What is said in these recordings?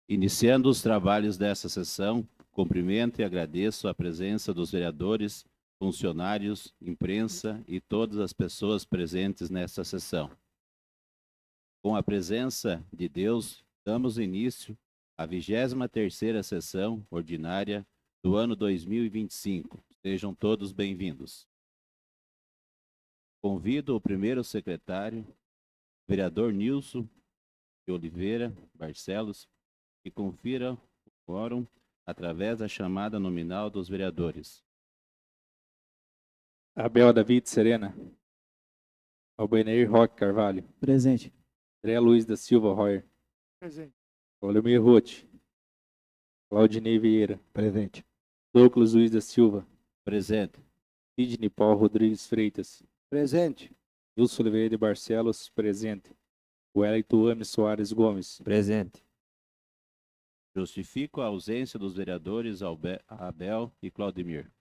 Iniciando os trabalhos dessa sessão, cumprimento e agradeço a presença dos vereadores, funcionários, imprensa e todas as pessoas presentes nesta sessão. Com a presença de Deus, damos início à 23ª sessão ordinária do ano 2025. Sejam todos bem-vindos. Convido o primeiro secretário, vereador Nilson de Oliveira Barcelos, que confira o quórum através da chamada nominal dos vereadores. Abel David Serena. Albeneir Roque Carvalho. Presente. André Luiz da Silva Royer. Presente. Valdemir Roth. Claudinei Vieira. Presente. Douglas Luiz da Silva. Presente. Sidney Paulo Rodrigues Freitas. Presente. Wilson Oliveira de Barcelos. Presente. Wellington Ames Soares Gomes. Presente. Justifico a ausência dos vereadores Abel e Claudemir.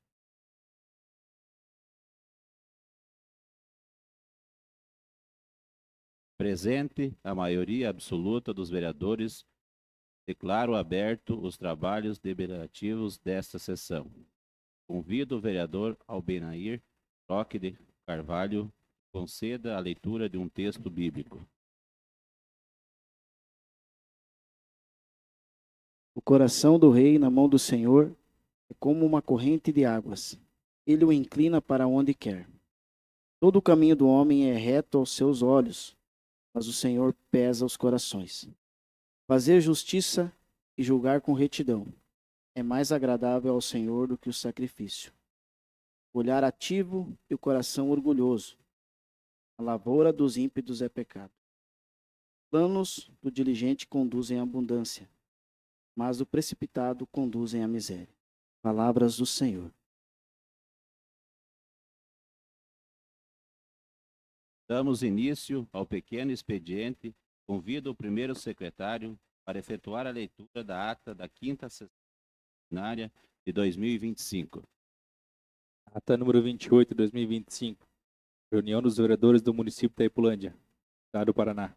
Presente a maioria absoluta dos vereadores, declaro aberto os trabalhos deliberativos desta sessão. Convido o vereador Albenair Roque de Carvalho que conceda a leitura de um texto bíblico. O coração do rei na mão do Senhor é como uma corrente de águas. Ele o inclina para onde quer. Todo o caminho do homem é reto aos seus olhos, mas o Senhor pesa os corações. Fazer justiça e julgar com retidão é mais agradável ao Senhor do que o sacrifício. O olhar ativo e o coração orgulhoso. A lavoura dos ímpidos é pecado. Planos do diligente conduzem à abundância, mas o precipitado conduzem à miséria. Palavras do Senhor. Damos início ao pequeno expediente. Convido o primeiro secretário para efetuar a leitura da ata da 5ª sessão ordinária de 2025. Ata número 28 de 2025. Reunião dos vereadores do município de Itaipulândia, Estado do Paraná.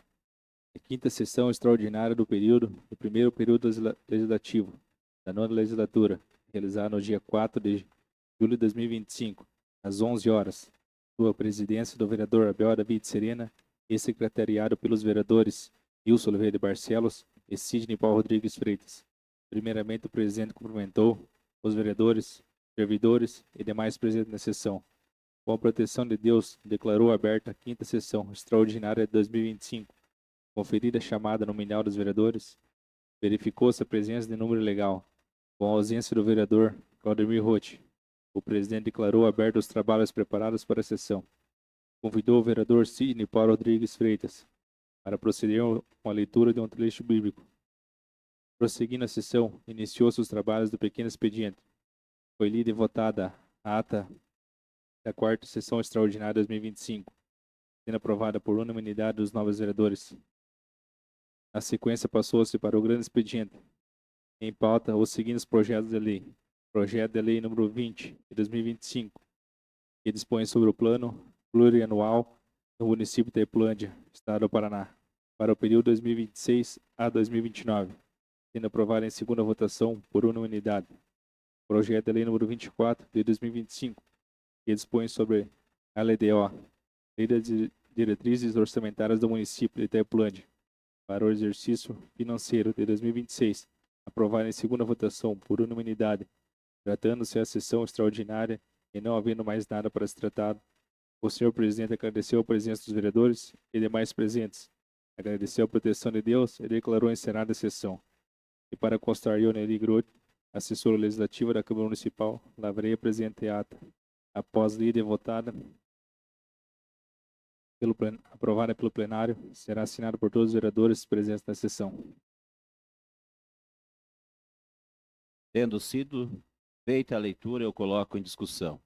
A 5ª sessão extraordinária do primeiro período legislativo da 9ª legislatura, realizada no dia 4 de julho de 2025, às 11 horas. Sua presidência do vereador Abel David Serena e secretariado pelos vereadores Wilson Oliveira de Barcelos e Sidney Paulo Rodrigues Freitas. Primeiramente, o presidente cumprimentou os vereadores, servidores e demais presentes na sessão. Com a proteção de Deus, declarou aberta a 5ª sessão extraordinária de 2025. Conferida a chamada nominal dos vereadores, verificou-se a presença de número legal. Com a ausência do vereador Claudemir Roth, o presidente declarou aberto os trabalhos preparados para a sessão. Convidou o vereador Sidney Paulo Rodrigues Freitas para proceder com a leitura de um trecho bíblico. Prosseguindo a sessão, iniciou-se os trabalhos do pequeno expediente. Foi lida e votada a ata da 4ª sessão extraordinária de 2025, sendo aprovada por unanimidade dos novos vereadores. Na sequência, passou-se para o grande expediente. Em pauta, os seguintes projetos de lei. Projeto de lei número 20, de 2025, que dispõe sobre o plano plurianual do município de Itaipulândia, Estado do Paraná, para o período 2026 a 2029, sendo aprovado em segunda votação por unanimidade. Projeto de lei número 24, de 2025, que dispõe sobre a LDO, Lei das Diretrizes Orçamentárias do município de Itaipulândia, para o exercício financeiro de 2026, aprovado em segunda votação por unanimidade, tratando-se a sessão extraordinária e não havendo mais nada para ser tratado. O senhor presidente agradeceu a presença dos vereadores e demais presentes, agradeceu a proteção de Deus e declarou encerrada a sessão. E para constar, eu, Nelly Groth, assessora legislativa da Câmara Municipal, lavrei a presente ata. Após lida e votada, aprovada pelo plenário, será assinada por todos os vereadores presentes na sessão. Tendo sido feita a leitura, eu coloco em discussão.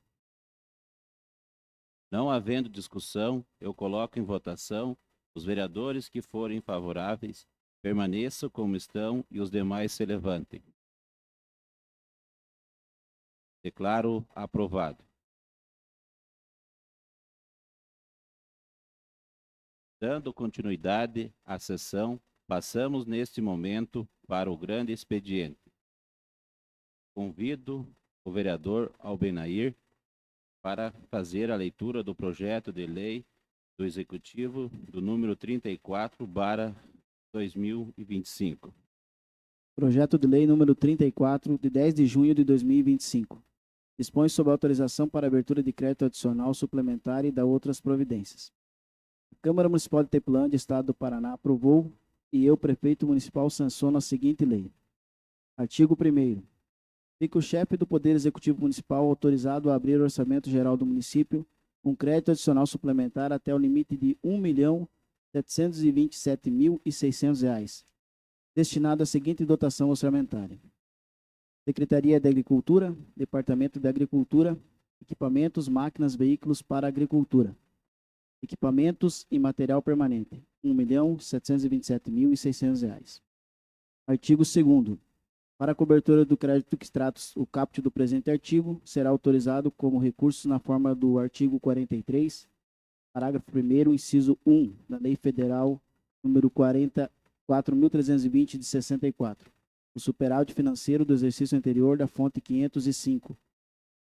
Não havendo discussão, eu coloco em votação. Os vereadores que forem favoráveis permaneçam como estão e os demais se levantem. Declaro aprovado. Dando continuidade à sessão, passamos neste momento para o grande expediente. Convido o vereador Albenair para fazer a leitura do projeto de lei do Executivo do número 34/2025. Projeto de lei número 34, de 10 de junho de 2025. Dispõe sobre a autorização para abertura de crédito adicional suplementar e da outras providências. A Câmara Municipal de Itaipulândia, Estado do Paraná, aprovou e eu, prefeito municipal, sanciono a seguinte lei. Artigo 1º. Fica o chefe do Poder Executivo Municipal autorizado a abrir o orçamento geral do município com crédito adicional suplementar até o limite de R$ 1.727.600, destinado à seguinte dotação orçamentária. Secretaria de Agricultura, Departamento de Agricultura, equipamentos, máquinas, veículos para a agricultura. Equipamentos e material permanente, R$ 1.727.600. Artigo 2º. Para a cobertura do crédito que trata o caput do presente artigo, será autorizado como recurso na forma do artigo 43, parágrafo 1º, inciso 1, da Lei Federal número 4.320 de 64, o superávit financeiro do exercício anterior da fonte 505,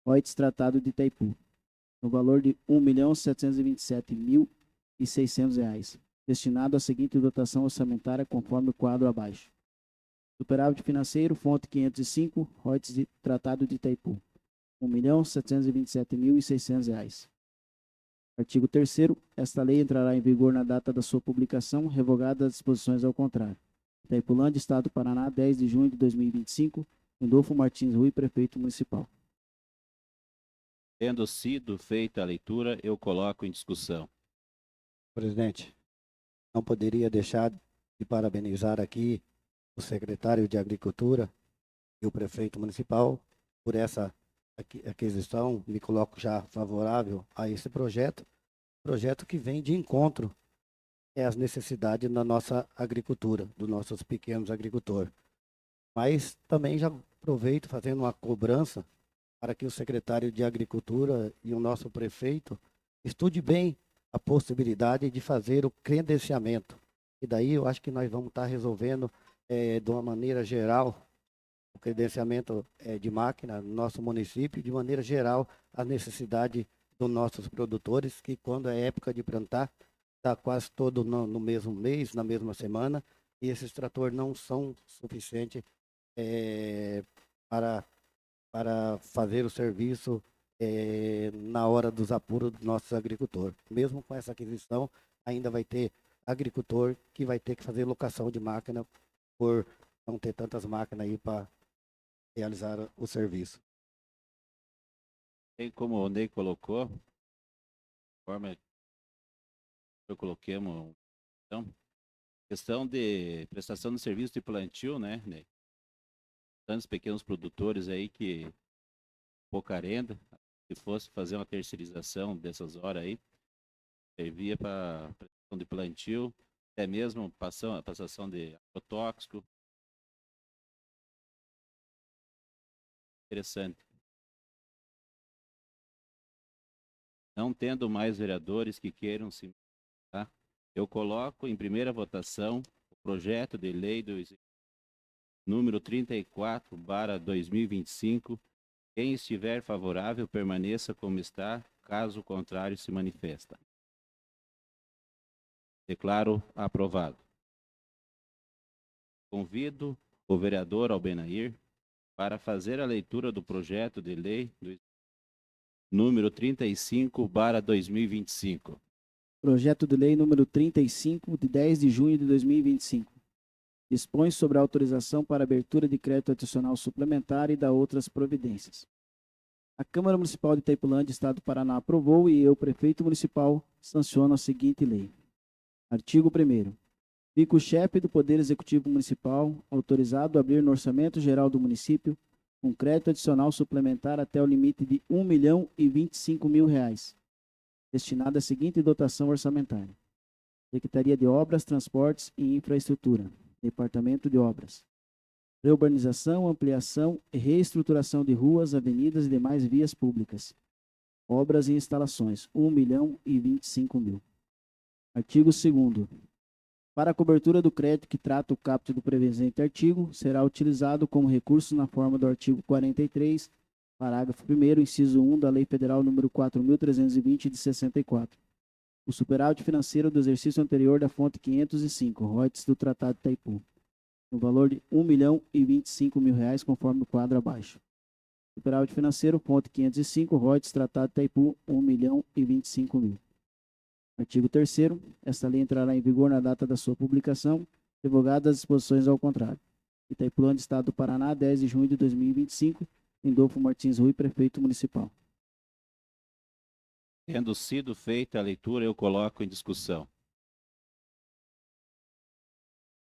ROITs Tratado de Itaipu, no valor de R$ 1.727.600, destinado à seguinte dotação orçamentária conforme o quadro abaixo. Superávit financeiro, fonte 505, ROITs de Tratado de Itaipu, R$ 1.727.600. Artigo 3º. Esta lei entrará em vigor na data da sua publicação, revogadas as disposições ao contrário. Itaipulândia, Estado do Paraná, 10 de junho de 2025. Randolfo Martins Rui, prefeito municipal. Tendo sido feita a leitura, eu coloco em discussão. Presidente, não poderia deixar de parabenizar aqui o secretário de Agricultura e o prefeito municipal por essa aquisição. Me coloco já favorável a esse projeto que vem de encontro às necessidades da nossa agricultura, dos nossos pequenos agricultores. Mas também já aproveito fazendo uma cobrança para que o secretário de Agricultura e o nosso prefeito estude bem a possibilidade de fazer o credenciamento. E daí eu acho que nós vamos estar resolvendo de uma maneira geral o credenciamento de máquina no nosso município, de maneira geral a necessidade dos nossos produtores, que quando é época de plantar, está quase todo no mesmo mês, na mesma semana, e esses tratores não são suficientes para fazer o serviço na hora dos apuros dos nossos agricultores. Mesmo com essa aquisição, ainda vai ter agricultor que vai ter que fazer locação de máquina por não ter tantas máquinas aí para realizar o serviço. Tem como o Ney colocou, forma eu coloquei então, questão de prestação de serviço de plantio, né, Ney? Tantos pequenos produtores aí que pouca renda, se fosse fazer uma terceirização dessas horas aí, servia para prestação de plantio, até mesmo passação de agrotóxico. Interessante. Não tendo mais vereadores que queiram se manifestar, eu coloco em primeira votação o projeto de lei do número 34/2025. Quem estiver favorável, permaneça como está, caso contrário, se manifesta. Declaro aprovado. Convido o vereador Albenair para fazer a leitura do projeto de lei do número 35/2025. Projeto de lei número 35, de 10 de junho de 2025. Dispõe sobre a autorização para abertura de crédito adicional suplementar e da outras providências. A Câmara Municipal de Itaipulândia, Estado do Paraná, aprovou e eu, prefeito municipal, sanciono a seguinte lei. Artigo 1º. Fica o chefe do Poder Executivo Municipal autorizado a abrir no orçamento geral do município um crédito adicional suplementar até o limite de R$ 1.025.000, destinado à seguinte dotação orçamentária. Secretaria de Obras, Transportes e Infraestrutura, Departamento de Obras. Reurbanização, ampliação e reestruturação de ruas, avenidas e demais vias públicas. Obras e instalações, R$ 1.025.000. Artigo 2º. Para a cobertura do crédito que trata o caput do presente artigo, será utilizado como recurso na forma do artigo 43, parágrafo 1º, inciso 1 da Lei Federal número 4.320 de 64. O superávit financeiro do exercício anterior da fonte 505, royalties do Tratado de Itaipu, no valor de R$ 1.025.000, conforme o quadro abaixo. Superávit financeiro, fonte 505, royalties Tratado de Itaipu, R$ 1.025.000. Artigo 3º. Esta lei entrará em vigor na data da sua publicação, revogadas as disposições ao contrário. Itaipulândia, Estado do Paraná, 10 de junho de 2025. Lindolfo Martins Rui, Prefeito Municipal. Tendo sido feita a leitura, eu coloco em discussão.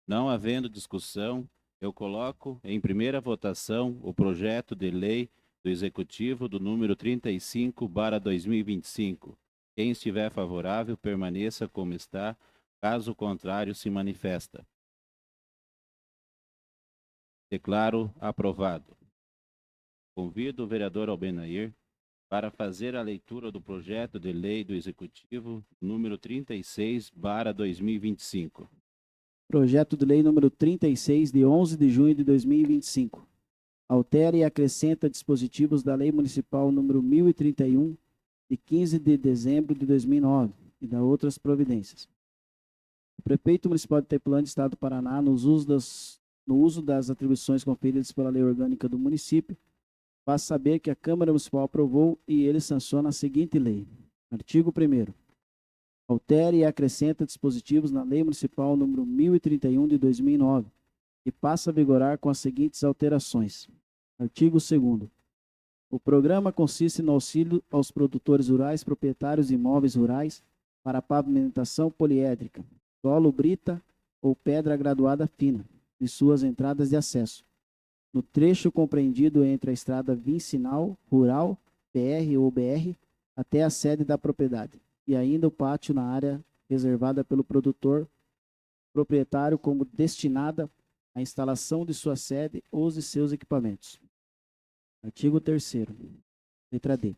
Não havendo discussão, eu coloco em primeira votação o projeto de lei do Executivo do número 35/2025. Quem estiver favorável, permaneça como está. Caso contrário, se manifesta. Declaro aprovado. Convido o vereador Albenair para fazer a leitura do projeto de lei do Executivo número 36/2025. Projeto de lei número 36, de 11 de junho de 2025. Altera e acrescenta dispositivos da Lei Municipal número 1031, de 15 de dezembro de 2009, e da outras providências. O Prefeito Municipal de Itaipulândia, Estado do Paraná, no uso das atribuições conferidas pela Lei Orgânica do município, faz saber que a Câmara Municipal aprovou e ele sanciona a seguinte lei. Artigo 1º. Altera e acrescenta dispositivos na Lei Municipal número 1031 de 2009, e passa a vigorar com as seguintes alterações. Artigo 2º. O programa consiste no auxílio aos produtores rurais proprietários de imóveis rurais para pavimentação poliédrica, solo brita ou pedra graduada fina, de suas entradas de acesso, no trecho compreendido entre a estrada vicinal rural, PR ou BR, até a sede da propriedade, e ainda o pátio na área reservada pelo produtor proprietário como destinada à instalação de sua sede ou de seus equipamentos. Artigo 3º. Letra D.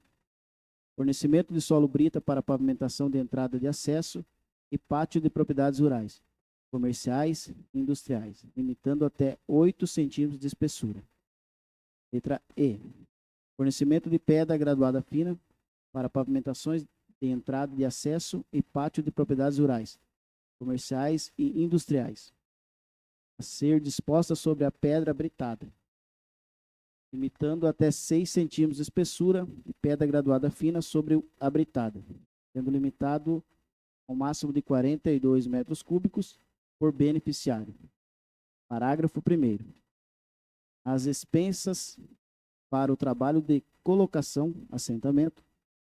Fornecimento de solo brita para pavimentação de entrada de acesso e pátio de propriedades rurais, comerciais e industriais, limitando até 8 centímetros de espessura. Letra E. Fornecimento de pedra graduada fina para pavimentações de entrada de acesso e pátio de propriedades rurais, comerciais e industriais, a ser disposta sobre a pedra britada, limitando até 6 centímetros de espessura de pedra graduada fina sobre a britada, sendo limitado ao máximo de 42 metros cúbicos por beneficiário. Parágrafo 1º. As expensas para o trabalho de colocação, assentamento,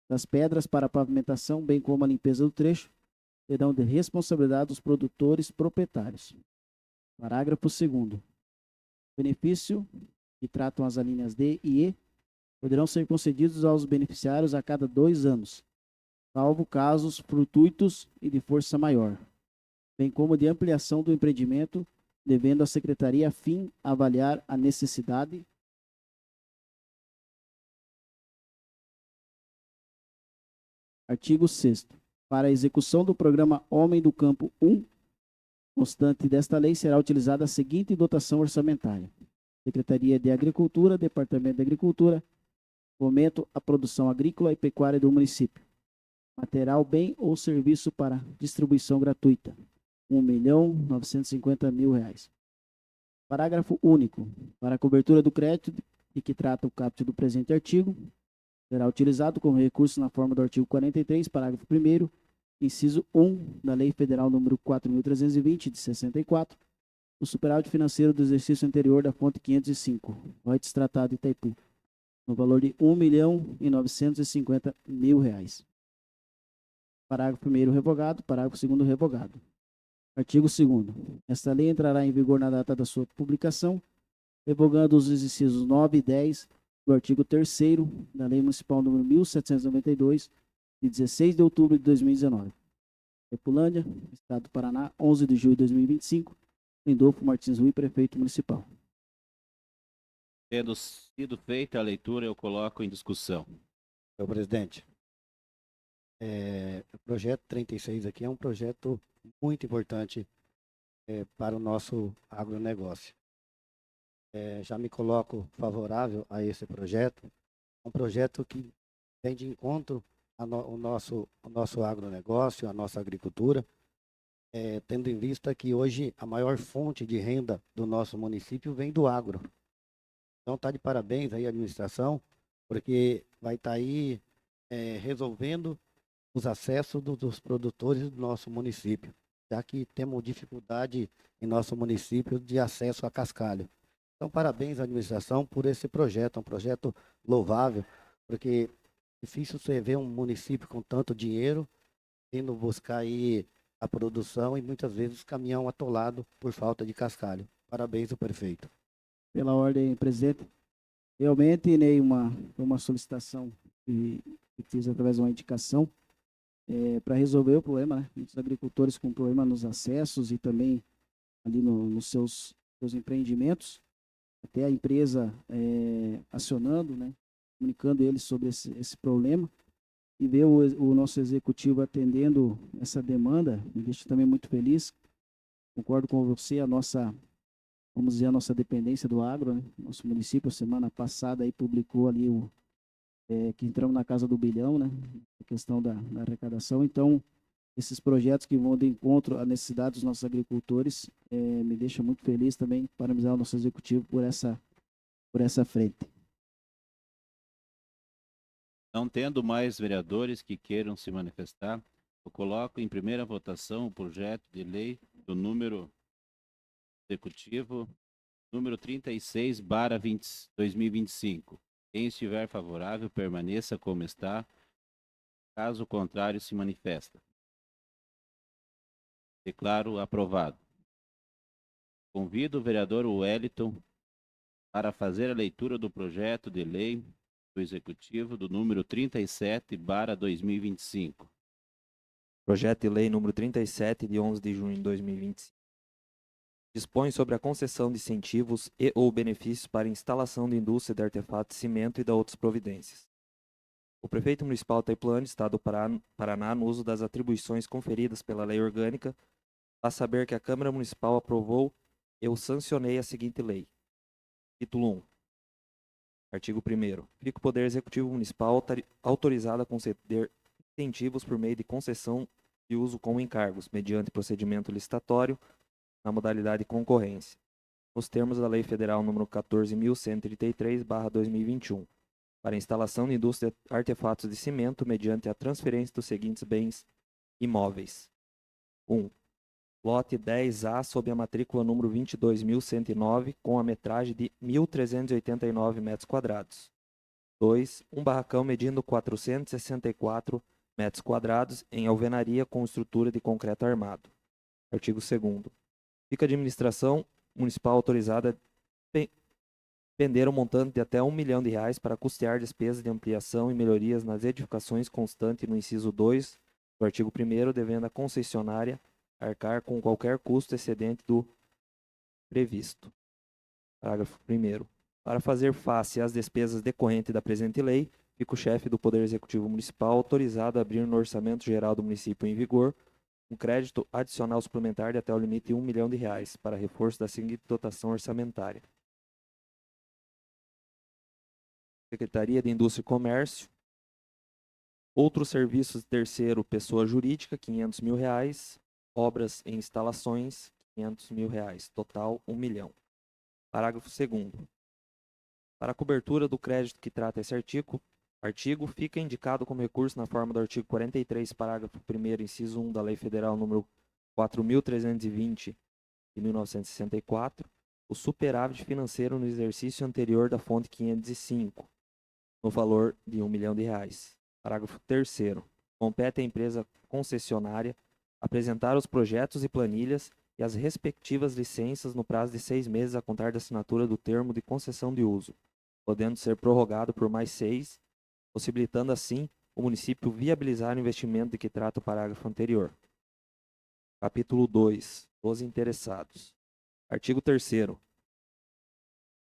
das pedras para pavimentação, bem como a limpeza do trecho, serão de responsabilidade dos produtores proprietários. Parágrafo 2º. Benefício que tratam as alíneas D e E poderão ser concedidos aos beneficiários a cada 2 anos, salvo casos fortuitos e de força maior, bem como de ampliação do empreendimento, devendo a Secretaria, a fim, avaliar a necessidade Artigo 6º. Para a execução do programa Homem do Campo 1, constante desta lei, será utilizada a seguinte dotação orçamentária: Secretaria de Agricultura, Departamento de Agricultura, Fomento à Produção Agrícola e Pecuária do município. Material, bem ou serviço para distribuição gratuita, R$ 1.950.000. Parágrafo único. Para a cobertura do crédito de que trata o caput do presente artigo, será utilizado como recurso na forma do artigo 43, parágrafo 1º, inciso 1 da Lei Federal número 4.320 de 64, o superávit financeiro do exercício anterior da fonte 505, royalties Tratado de Itaipu, no valor de R$ 1.950.000. Parágrafo 1º revogado, parágrafo 2º revogado. Artigo 2º. Esta lei entrará em vigor na data da sua publicação, revogando os incisos 9 e 10 do artigo 3º da Lei Municipal número 1792, de 16 de outubro de 2019. Itaipulândia, Estado do Paraná, 11 de julho de 2025. Lindolfo Martins Rui, Prefeito Municipal. Tendo sido feita a leitura, eu coloco em discussão. Senhor presidente, o projeto 36 aqui é um projeto muito importante para o nosso agronegócio. Já me coloco favorável a esse projeto, um projeto que vem de encontro ao nosso agronegócio, à nossa agricultura, tendo em vista que hoje a maior fonte de renda do nosso município vem do agro. Então está de parabéns aí a administração, porque vai estar aí resolvendo os acessos dos produtores do nosso município, já que temos dificuldade em nosso município de acesso a cascalho. Então, parabéns à administração por esse projeto, um projeto louvável, porque é difícil você ver um município com tanto dinheiro indo buscar aí a produção e muitas vezes caminhão atolado por falta de cascalho. Parabéns ao prefeito. Pela ordem, presidente. Realmente, Ney, uma solicitação que fiz através de uma indicação para resolver o problema, né? Muitos agricultores com problema nos acessos e também ali nos seus empreendimentos, até a empresa acionando, né? Comunicando eles sobre esse problema, e ver o nosso executivo atendendo essa demanda me deixa também muito feliz. Concordo com você, vamos dizer, a nossa dependência do agro, né? Nosso município, semana passada, aí publicou ali que entramos na casa do bilhão, né? A questão da arrecadação. Então, esses projetos que vão de encontro à necessidade dos nossos agricultores me deixa muito feliz também, parabenizar o nosso executivo por essa frente. Não tendo mais vereadores que queiram se manifestar, eu coloco em primeira votação o projeto de lei do número executivo número 36/2025. Quem estiver favorável, permaneça como está. Caso contrário, se manifesta. Declaro aprovado. Convido o vereador Wellington para fazer a leitura do projeto de lei do Executivo do número 37/2025. Projeto de Lei número 37, de 11 de junho de 2025. Dispõe sobre a concessão de incentivos e ou benefícios para instalação de indústria de artefatos de cimento e da outras providências. O prefeito municipal de Itaipulândia, Estado do Paraná, no uso das atribuições conferidas pela lei orgânica, faz saber que a Câmara Municipal aprovou e eu sancionei a seguinte lei. Título 1. Artigo 1º. Fica o Poder Executivo Municipal autorizado a conceder incentivos por meio de concessão de uso com encargos, mediante procedimento licitatório, na modalidade de concorrência, nos termos da Lei Federal nº 14.133/2021, para instalação de indústria de artefatos de cimento mediante a transferência dos seguintes bens imóveis. 1. Lote 10A sob a matrícula número 22.109, com a metragem de 1.389 metros quadrados. 2. Um barracão medindo 464 metros quadrados em alvenaria com estrutura de concreto armado. Artigo 2º. Fica a administração municipal autorizada a pender um montante de até R$ 1 milhão para custear despesas de ampliação e melhorias nas edificações constante no inciso 2 do artigo 1º, devendo a concessionária arcar com qualquer custo excedente do previsto. Parágrafo 1º. Para fazer face às despesas decorrentes da presente lei, fica o chefe do Poder Executivo Municipal autorizado a abrir no Orçamento Geral do município em vigor um crédito adicional suplementar de até o limite de R$ 1 milhão para reforço da seguinte dotação orçamentária. Secretaria de Indústria e Comércio. Outros serviços de terceiro, pessoa jurídica, R$ 500 mil. Obras e instalações, R$ 500 mil. Total, R$ 1 milhão. Parágrafo 2º. Para a cobertura do crédito que trata esse artigo, fica indicado como recurso na forma do artigo 43, parágrafo 1º, inciso 1 da Lei Federal número 4.320, de 1964, o superávit financeiro no exercício anterior da fonte 505, no valor de R$ 1 milhão. Parágrafo 3º. Compete à empresa concessionária apresentar os projetos e planilhas e as respectivas licenças no prazo de 6 meses a contar da assinatura do termo de concessão de uso, podendo ser prorrogado por mais 6, possibilitando assim o município viabilizar o investimento de que trata o parágrafo anterior. Capítulo 2. Os interessados. Artigo 3º.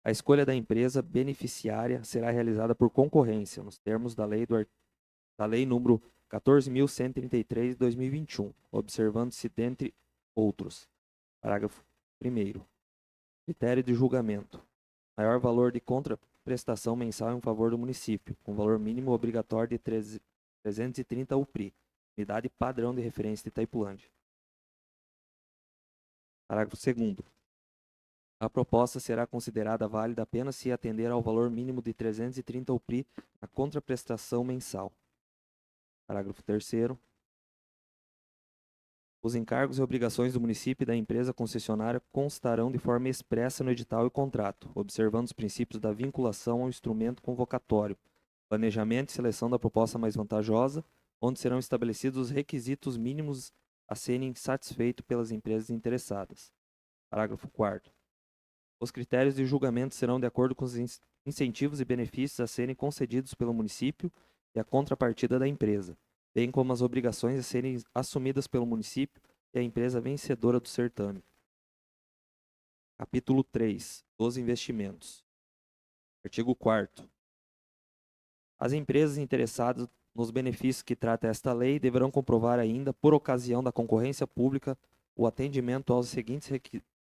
A escolha da empresa beneficiária será realizada por concorrência, nos termos da lei número 14.133 de 2021, observando-se, dentre outros, Parágrafo 1º. Critério de julgamento. Maior valor de contraprestação mensal em favor do município, com valor mínimo obrigatório de 330 UPRI, unidade padrão de referência de Itaipulândia. Parágrafo 2º. A proposta será considerada válida apenas se atender ao valor mínimo de 330 UPRI na contraprestação mensal. Parágrafo 3º. Os encargos e obrigações do município e da empresa concessionária constarão de forma expressa no edital e contrato, observando os princípios da vinculação ao instrumento convocatório, planejamento e seleção da proposta mais vantajosa, onde serão estabelecidos os requisitos mínimos a serem satisfeitos pelas empresas interessadas. Parágrafo 4º. Os critérios de julgamento serão de acordo com os incentivos e benefícios a serem concedidos pelo município e a contrapartida da empresa, bem como as obrigações a serem assumidas pelo município e a empresa vencedora do certame. Capítulo 3. Dos investimentos. Artigo 4º. As empresas interessadas nos benefícios que trata esta lei deverão comprovar ainda, por ocasião da concorrência pública, o atendimento aos seguintes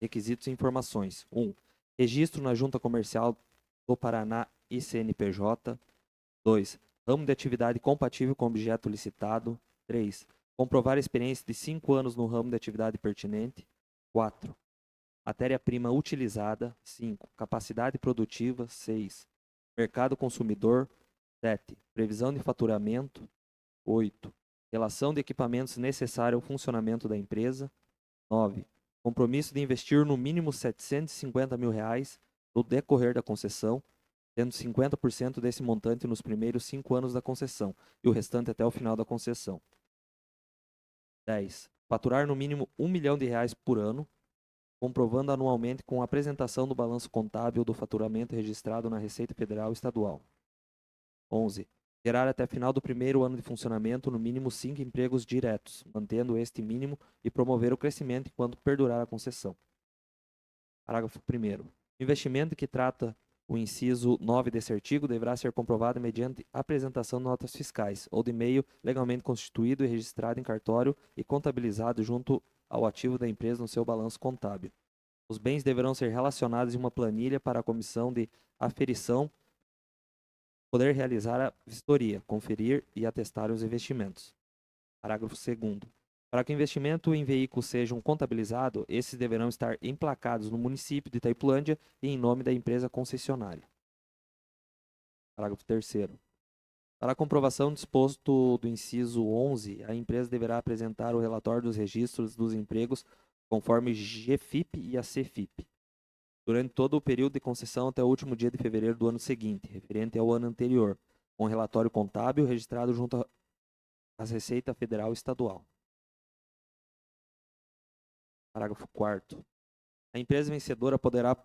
requisitos e informações. 1. Registro na Junta Comercial do Paraná e CNPJ. 2. Ramo de atividade compatível com o objeto licitado. 3. Comprovar a experiência de 5 anos no ramo de atividade pertinente. 4. Matéria-prima utilizada. 5. Capacidade produtiva. 6. Mercado consumidor. 7. Previsão de faturamento. 8. Relação de equipamentos necessário ao funcionamento da empresa. 9. Compromisso de investir no mínimo R$ 750 mil no decorrer da concessão, tendo 50% desse montante nos primeiros 5 anos da concessão e o restante até o final da concessão. 10. Faturar no mínimo R$ 1 milhão por ano, comprovando anualmente com a apresentação do balanço contábil do faturamento registrado na Receita Federal e Estadual. 11. Gerar até final do primeiro ano de funcionamento no mínimo 5 empregos diretos, mantendo este mínimo e promover o crescimento enquanto perdurar a concessão. Parágrafo 1º. O investimento que trata o inciso 9 desse artigo deverá ser comprovado mediante apresentação de notas fiscais ou de meio legalmente constituído e registrado em cartório e contabilizado junto ao ativo da empresa no seu balanço contábil. Os bens deverão ser relacionados em uma planilha para a comissão de aferição poder realizar a vistoria, conferir e atestar os investimentos. Parágrafo 2º. Para que o investimento em veículos sejam contabilizados, esses deverão estar emplacados no município de Itaipulândia e em nome da empresa concessionária. Parágrafo 3º. Para a comprovação disposto do inciso 11, a empresa deverá apresentar o relatório dos registros dos empregos conforme GFIP e a CFIP, durante todo o período de concessão até o último dia de fevereiro do ano seguinte, referente ao ano anterior, com relatório contábil registrado junto às Receita Federal e Estadual. Parágrafo 4º. A empresa vencedora poderá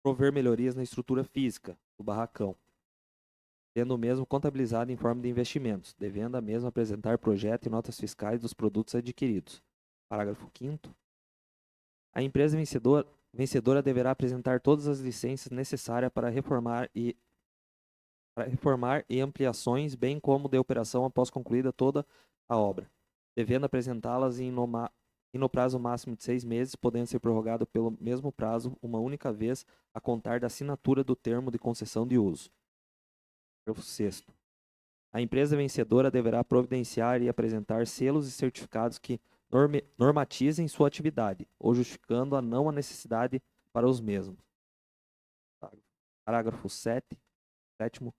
prover melhorias na estrutura física do barracão, tendo o mesmo contabilizado em forma de investimentos, devendo a mesma apresentar projeto e notas fiscais dos produtos adquiridos. Parágrafo 5º. A empresa vencedora deverá apresentar todas as licenças necessárias para reformar e ampliações, bem como de operação após concluída toda a obra, devendo apresentá-las e no prazo máximo de 6 meses, podendo ser prorrogado pelo mesmo prazo uma única vez a contar da assinatura do termo de concessão de uso. Parágrafo 6º. A empresa vencedora deverá providenciar e apresentar selos e certificados que normatizem sua atividade, ou justificando a não a necessidade para os mesmos. Parágrafo 7º.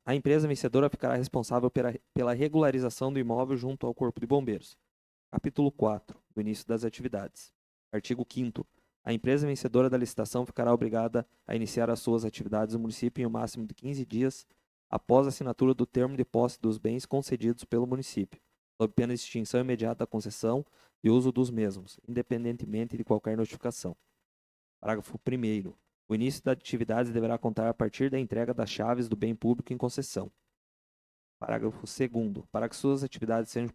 A empresa vencedora ficará responsável pela regularização do imóvel junto ao Corpo de Bombeiros. Capítulo 4. Do início das atividades. Artigo 5º. A empresa vencedora da licitação ficará obrigada a iniciar as suas atividades no município em um máximo de 15 dias após a assinatura do termo de posse dos bens concedidos pelo município, sob pena de extinção imediata da concessão e uso dos mesmos, independentemente de qualquer notificação. Parágrafo 1º. O início das atividades deverá contar a partir da entrega das chaves do bem público em concessão. Parágrafo 2º. Para que suas atividades sejam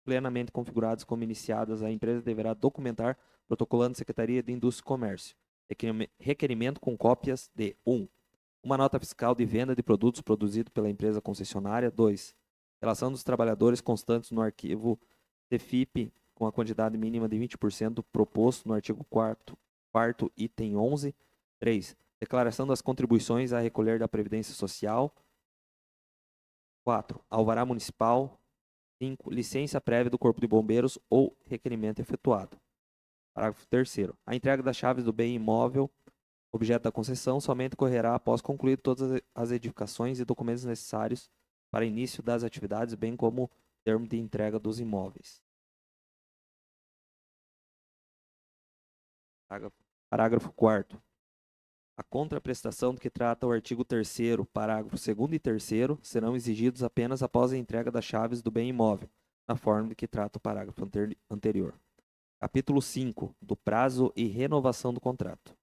plenamente configuradas como iniciadas, a empresa deverá documentar, protocolando a Secretaria de Indústria e Comércio, requerimento com cópias de 1. Uma nota fiscal de venda de produtos produzidos pela empresa concessionária. 2. Relação dos trabalhadores constantes no arquivo CFIP com a quantidade mínima de 20% proposto no artigo 4º, item 11. 3. Declaração das contribuições a recolher da Previdência Social. 4. Alvará municipal. 5. Licença prévia do Corpo de Bombeiros ou requerimento efetuado. Parágrafo 3º. A entrega das chaves do bem imóvel, objeto da concessão, somente ocorrerá após concluído todas as edificações e documentos necessários para início das atividades, bem como termo de entrega dos imóveis. Parágrafo 4º. A contraprestação de que trata o artigo 3º, parágrafo 2º e 3º serão exigidos apenas após a entrega das chaves do bem imóvel, na forma de que trata o parágrafo anterior. Capítulo 5. Do prazo e renovação do contrato.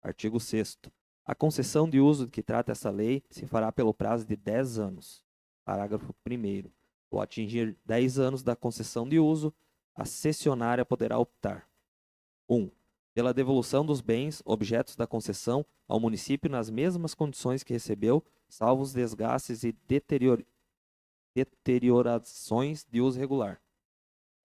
Artigo 6º. A concessão de uso de que trata essa lei se fará pelo prazo de 10 anos. Parágrafo 1º. Ao atingir 10 anos da concessão de uso, a cessionária poderá optar: 1. Pela devolução dos bens, objetos da concessão, ao município nas mesmas condições que recebeu, salvo os desgastes e deteriorações de uso regular.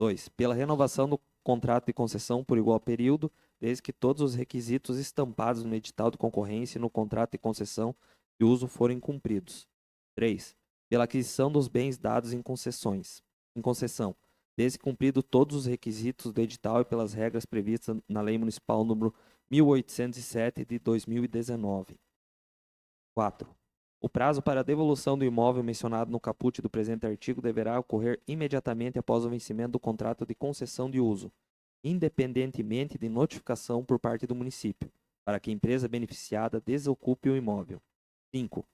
2. Pela renovação do contrato de concessão por igual período, desde que todos os requisitos estampados no edital de concorrência e no contrato de concessão de uso forem cumpridos. 3. Pela aquisição dos bens dados em concessão, desde cumprido todos os requisitos do edital e pelas regras previstas na Lei Municipal número 1807 de 2019. 4. O prazo para a devolução do imóvel mencionado no caput do presente artigo deverá ocorrer imediatamente após o vencimento do contrato de concessão de uso, independentemente de notificação por parte do município, para que a empresa beneficiada desocupe o imóvel. 5.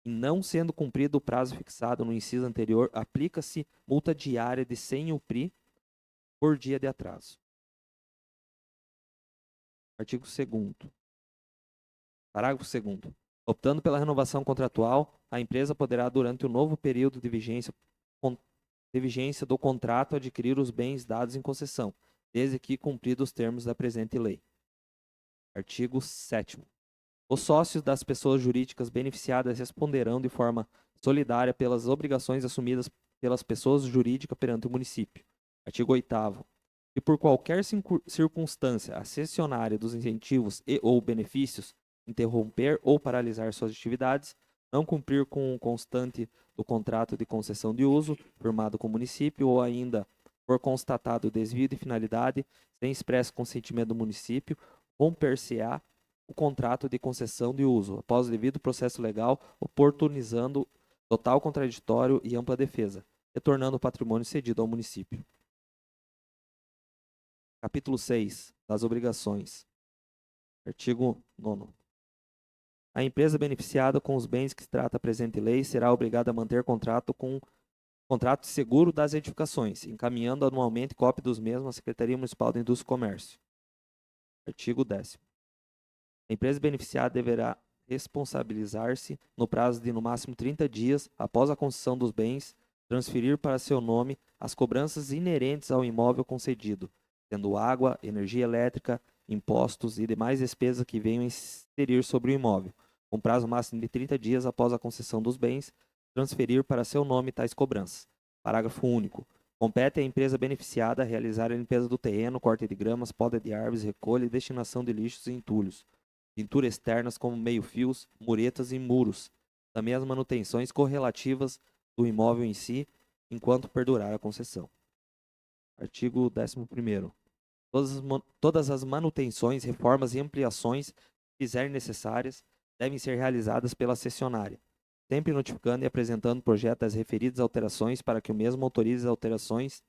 E não sendo cumprido o prazo fixado no inciso anterior, aplica-se multa diária de 100 UPRI por dia de atraso. Artigo 2º. Parágrafo 2º. Optando pela renovação contratual, a empresa poderá, durante o novo período de vigência do contrato, adquirir os bens dados em concessão, desde que cumpridos os termos da presente lei. Artigo 7º. Os sócios das pessoas jurídicas beneficiadas responderão de forma solidária pelas obrigações assumidas pelas pessoas jurídicas perante o município. Artigo 8º. Se por qualquer circunstância a cessionária dos incentivos e ou benefícios interromper ou paralisar suas atividades, não cumprir com o constante do contrato de concessão de uso firmado com o município ou ainda for constatado o desvio de finalidade sem expresso consentimento do município, romper-se-á o contrato de concessão de uso, após o devido processo legal, oportunizando total contraditório e ampla defesa, retornando o patrimônio cedido ao município. Capítulo 6. Das obrigações. Artigo 9º. A empresa beneficiada com os bens que trata a presente lei será obrigada a manter contrato de seguro das edificações, encaminhando anualmente cópia dos mesmos à Secretaria Municipal de Indústria e Comércio. Artigo 10º. A empresa beneficiada deverá responsabilizar-se, no prazo de no máximo 30 dias após a concessão dos bens, transferir para seu nome as cobranças inerentes ao imóvel concedido, sendo água, energia elétrica, impostos e demais despesas que venham a inserir sobre o imóvel, com prazo máximo de 30 dias após a concessão dos bens, transferir para seu nome tais cobranças. Parágrafo único. Compete à empresa beneficiada realizar a limpeza do terreno, corte de gramas, poda de árvores, recolha e destinação de lixos e entulhos, pinturas externas como meio-fios, muretas e muros, também as manutenções correlativas do imóvel em si, enquanto perdurar a concessão. Artigo 11º. Todas as manutenções, reformas e ampliações que fizerem necessárias devem ser realizadas pela cessionária, sempre notificando e apresentando o projeto das referidas alterações para que o mesmo autorize as alterações,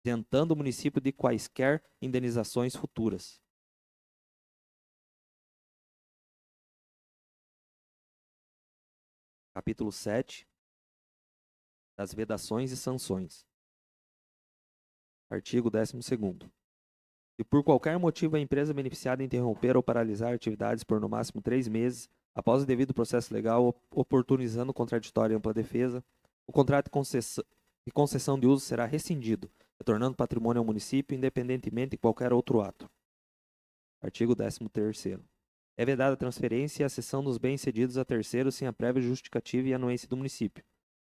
isentando o município de quaisquer indenizações futuras. Capítulo 7. Das vedações e sanções. Artigo 12º. Se por qualquer motivo a empresa beneficiada interromper ou paralisar atividades por no máximo 3 meses, após o devido processo legal, oportunizando contraditório e ampla defesa, o contrato de concessão de uso será rescindido, retornando patrimônio ao município, independentemente de qualquer outro ato. Artigo 13º. É vedada a transferência e a cessão dos bens cedidos a terceiros sem a prévia justificativa e anuência do município,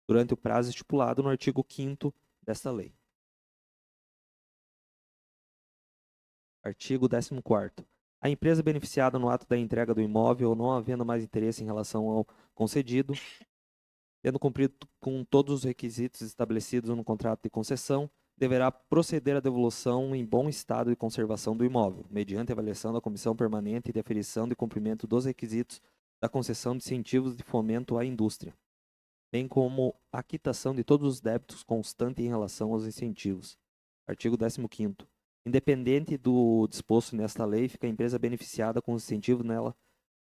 durante o prazo estipulado no artigo 5º desta lei. Artigo 14º. A empresa beneficiada no ato da entrega do imóvel, não havendo mais interesse em relação ao concedido, tendo cumprido com todos os requisitos estabelecidos no contrato de concessão, deverá proceder à devolução em bom estado de conservação do imóvel, mediante avaliação da comissão permanente de aferição de cumprimento dos requisitos da concessão de incentivos de fomento à indústria, bem como a quitação de todos os débitos constantes em relação aos incentivos. Artigo 15º. Independente do disposto nesta lei, fica a empresa beneficiada com os incentivos nela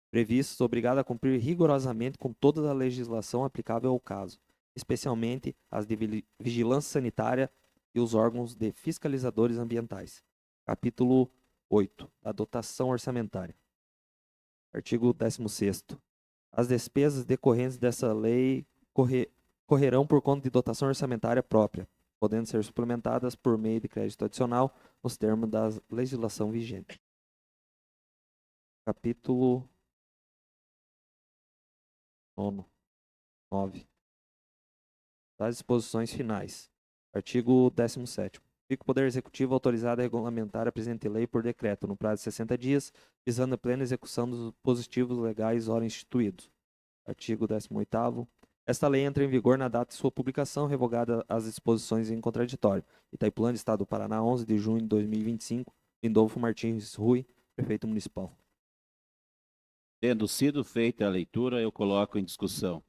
previstos, obrigada a cumprir rigorosamente com toda a legislação aplicável ao caso, especialmente as de vigilância sanitária e os órgãos de fiscalizadores ambientais. Capítulo 8. Da dotação orçamentária. Artigo 16º. As despesas decorrentes dessa lei correrão por conta de dotação orçamentária própria, podendo ser suplementadas por meio de crédito adicional nos termos da legislação vigente. Capítulo 9. Das disposições finais. Artigo 17º. Fica o Poder Executivo autorizado a regulamentar a presente lei por decreto, no prazo de 60 dias, visando a plena execução dos dispositivos legais ora instituídos. Artigo 18º. Esta lei entra em vigor na data de sua publicação, revogada as disposições em contraditório. Itaipulândia, Estado do Paraná, 11 de junho de 2025. Lindolfo Martins Rui, Prefeito Municipal. Tendo sido feita a leitura, eu coloco em discussão.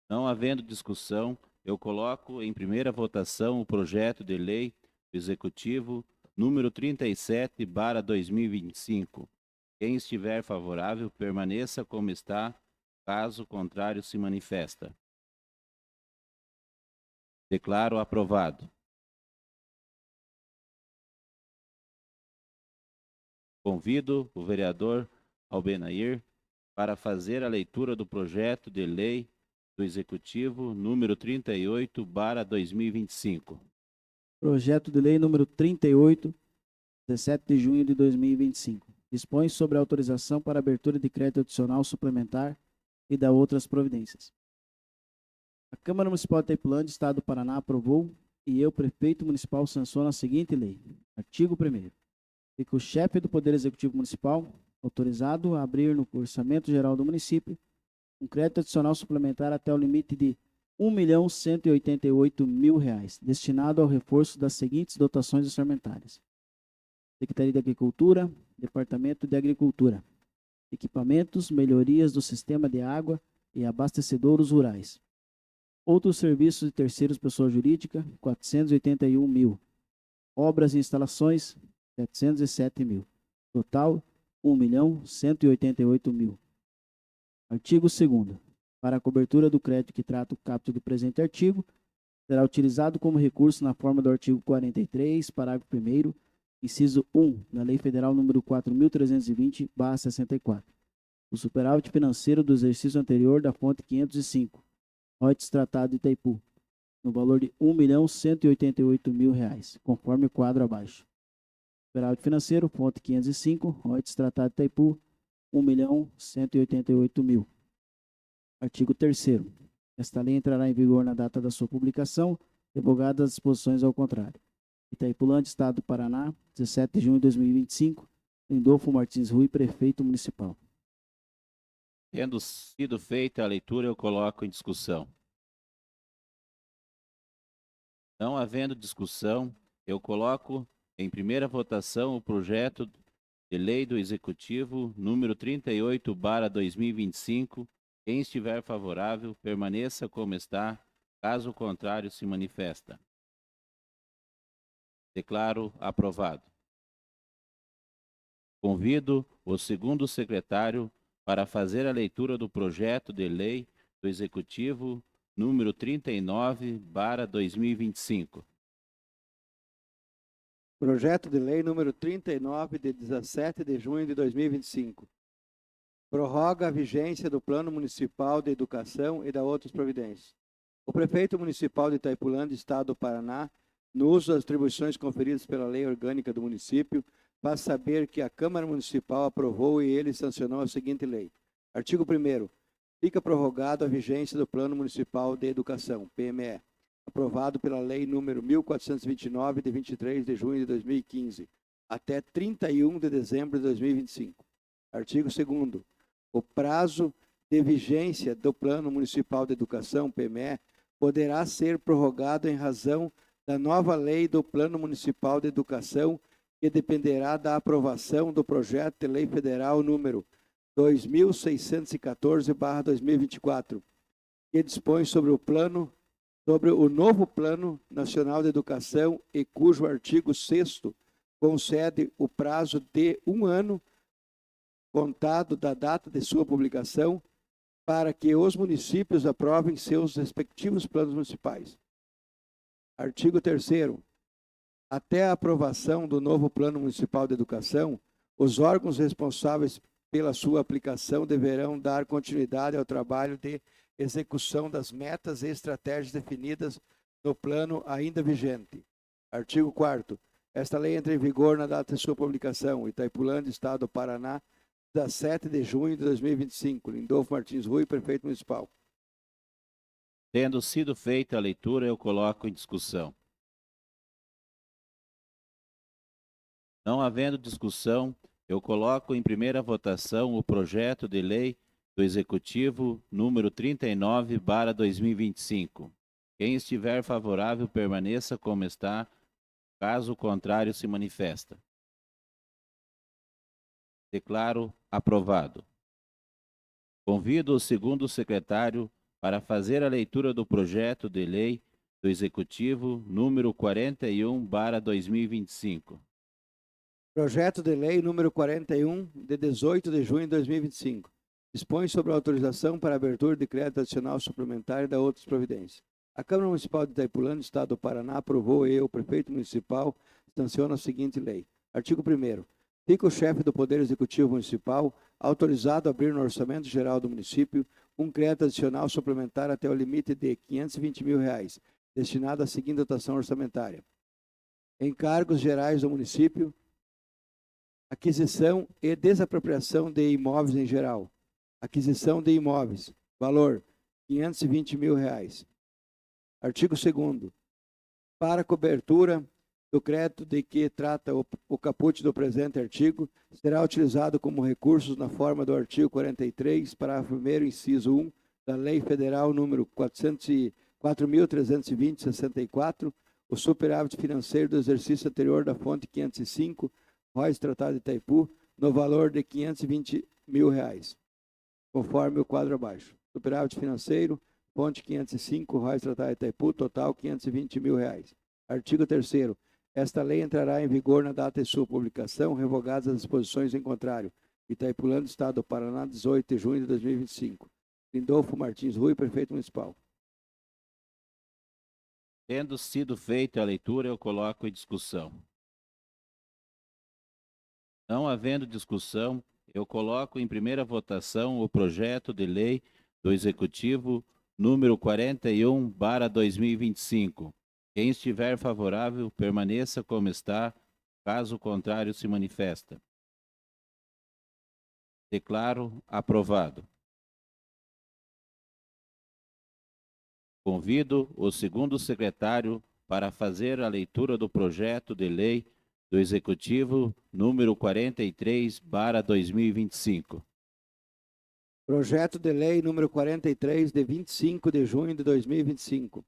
Não havendo discussão, eu coloco em primeira votação o projeto de lei do Executivo número 37/2025. Quem estiver favorável, permaneça como está, caso contrário se manifesta. Declaro aprovado. Convido o vereador Albenair para fazer a leitura do projeto de lei do Executivo número 38/2025. Projeto de lei número 38, 17 de junho de 2025. Dispõe sobre a autorização para abertura de crédito adicional suplementar e da outras providências. A Câmara Municipal de Itaipulândia, Estado do Paraná, aprovou e eu, Prefeito Municipal, sanciono a seguinte lei. Artigo 1º. Fica o chefe do Poder Executivo Municipal autorizado a abrir no Orçamento Geral do município um crédito adicional suplementar até o limite de R$ 1.188.000, destinado ao reforço das seguintes dotações orçamentárias: Secretaria de Agricultura, Departamento de Agricultura, equipamentos, melhorias do sistema de água e abastecedouros rurais. Outros serviços de terceiros, pessoa jurídica, R$ 481.000. Obras e instalações, R$ 707.000. Total, R$ 1.188.000. Artigo 2º. Para a cobertura do crédito que trata o caput do presente artigo, será utilizado como recurso na forma do artigo 43, parágrafo 1º, inciso 1, da Lei Federal número 4.320/64. O superávit financeiro do exercício anterior da fonte 505, royalties tratado de Itaipu, no valor de R$ 1.188.000, conforme o quadro abaixo. Superávit financeiro, fonte 505, royalties tratado de Itaipu, R$ 1.188.000. Artigo 3º. Esta lei entrará em vigor na data da sua publicação, revogadas as disposições ao contrário. Itaipulândia, Estado do Paraná, 17 de junho de 2025. Lindolfo Martins Rui, Prefeito Municipal. Tendo sido feita a leitura, eu coloco em discussão. Não havendo discussão, eu coloco em primeira votação o projeto de lei do Executivo número 38/2025. Quem estiver favorável, permaneça como está, caso contrário se manifesta. Declaro aprovado. Convido o segundo secretário para fazer a leitura do projeto de lei do Executivo número 39/2025. Projeto de lei número 39, de 17 de junho de 2025. Prorroga a vigência do Plano Municipal de Educação e da outras providências. O Prefeito Municipal de Itaipulândia, Estado do Paraná, no uso das atribuições conferidas pela Lei Orgânica do Município, faz saber que a Câmara Municipal aprovou e ele sancionou a seguinte lei. Artigo 1º. fica prorrogado a vigência do Plano Municipal de Educação, PME, aprovado pela Lei número 1429, de 23 de junho de 2015, até 31 de dezembro de 2025. Artigo 2º. O prazo de vigência do Plano Municipal de Educação, PME, poderá ser prorrogado em razão da nova lei do Plano Municipal de Educação, que dependerá da aprovação do projeto de lei federal número 2614/2024, que dispõe sobre o novo Plano Nacional de Educação e cujo artigo 6º concede o prazo de 1 ano contado da data de sua publicação para que os municípios aprovem seus respectivos planos municipais. Artigo 3º. Até a aprovação do novo Plano Municipal de Educação, os órgãos responsáveis pela sua aplicação deverão dar continuidade ao trabalho de execução das metas e estratégias definidas no plano ainda vigente. Artigo 4º. Esta lei entra em vigor na data de sua publicação. Itaipulândia, Estado do Paraná, 17 de junho de 2025. Lindolfo Martins Rui, Prefeito Municipal. Tendo sido feita a leitura, eu coloco em discussão. Não havendo discussão, eu coloco em primeira votação o projeto de lei do Executivo número 39/2025. Quem estiver favorável, permaneça como está. Caso contrário, se manifesta. Declaro aprovado. Convido o segundo secretário para fazer a leitura do projeto de lei do Executivo número 41/2025. Projeto de lei número 41, de 18 de junho de 2025. Dispõe sobre a autorização para abertura de crédito adicional suplementar e da outras providências. A Câmara Municipal de Itaipulândia, Estado do Paraná, aprovou e o Prefeito Municipal sanciona a seguinte lei. Artigo 1º. Fica o chefe do Poder Executivo Municipal autorizado a abrir no Orçamento Geral do município um crédito adicional suplementar até o limite de R$ 520 mil, destinado à seguinte dotação orçamentária. Encargos gerais do município, aquisição e desapropriação de imóveis em geral. Aquisição de imóveis, valor R$ 520 mil. Artigo 2º. Para cobertura do crédito de que trata o caput do presente artigo, será utilizado como recursos na forma do artigo 43, parágrafo 1º, inciso 1, da Lei Federal número 4.320/64, o superávit financeiro do exercício anterior da fonte 505, Royce Tratado de Itaipu, no valor de R$ 520 mil, conforme o quadro abaixo. Superávit financeiro, fonte 505, Royce Tratado de Itaipu, total R$ 520 mil. Artigo 3º. Esta lei entrará em vigor na data de sua publicação, revogadas as disposições em contrário. Itaipulândia, Estado do Paraná, 18 de junho de 2025. Lindolfo Martins Rui, Prefeito Municipal. Tendo sido feita a leitura, eu coloco em discussão. Não havendo discussão, eu coloco em primeira votação o projeto de lei do Executivo número 41/2025. Quem estiver favorável, permaneça como está. Caso contrário, se manifesta. Declaro aprovado. Convido o segundo secretário para fazer a leitura do projeto de lei do Executivo número 43/2025. Projeto de lei número 43, de 25 de junho de 2025.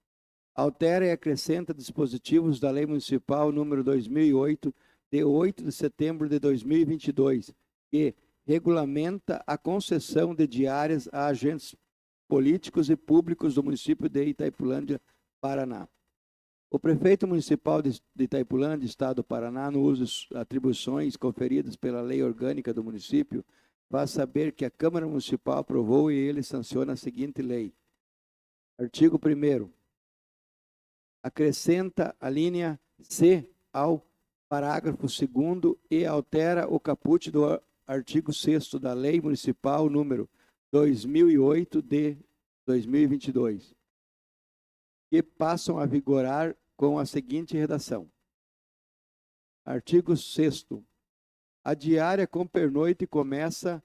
Altera e acrescenta dispositivos da Lei Municipal número 2008, de 8 de setembro de 2022, que regulamenta a concessão de diárias a agentes políticos e públicos do município de Itaipulândia, Paraná. O prefeito municipal de Itaipulândia, Estado do Paraná, no uso de atribuições conferidas pela lei orgânica do município, faz saber que a Câmara Municipal aprovou e ele sanciona a seguinte lei. Artigo 1º. Acrescenta a linha C ao parágrafo 2º e altera o caput do artigo 6º da Lei Municipal número 2008 de 2022, que passam a vigorar com a seguinte redação. Artigo 6º. A diária com pernoite começa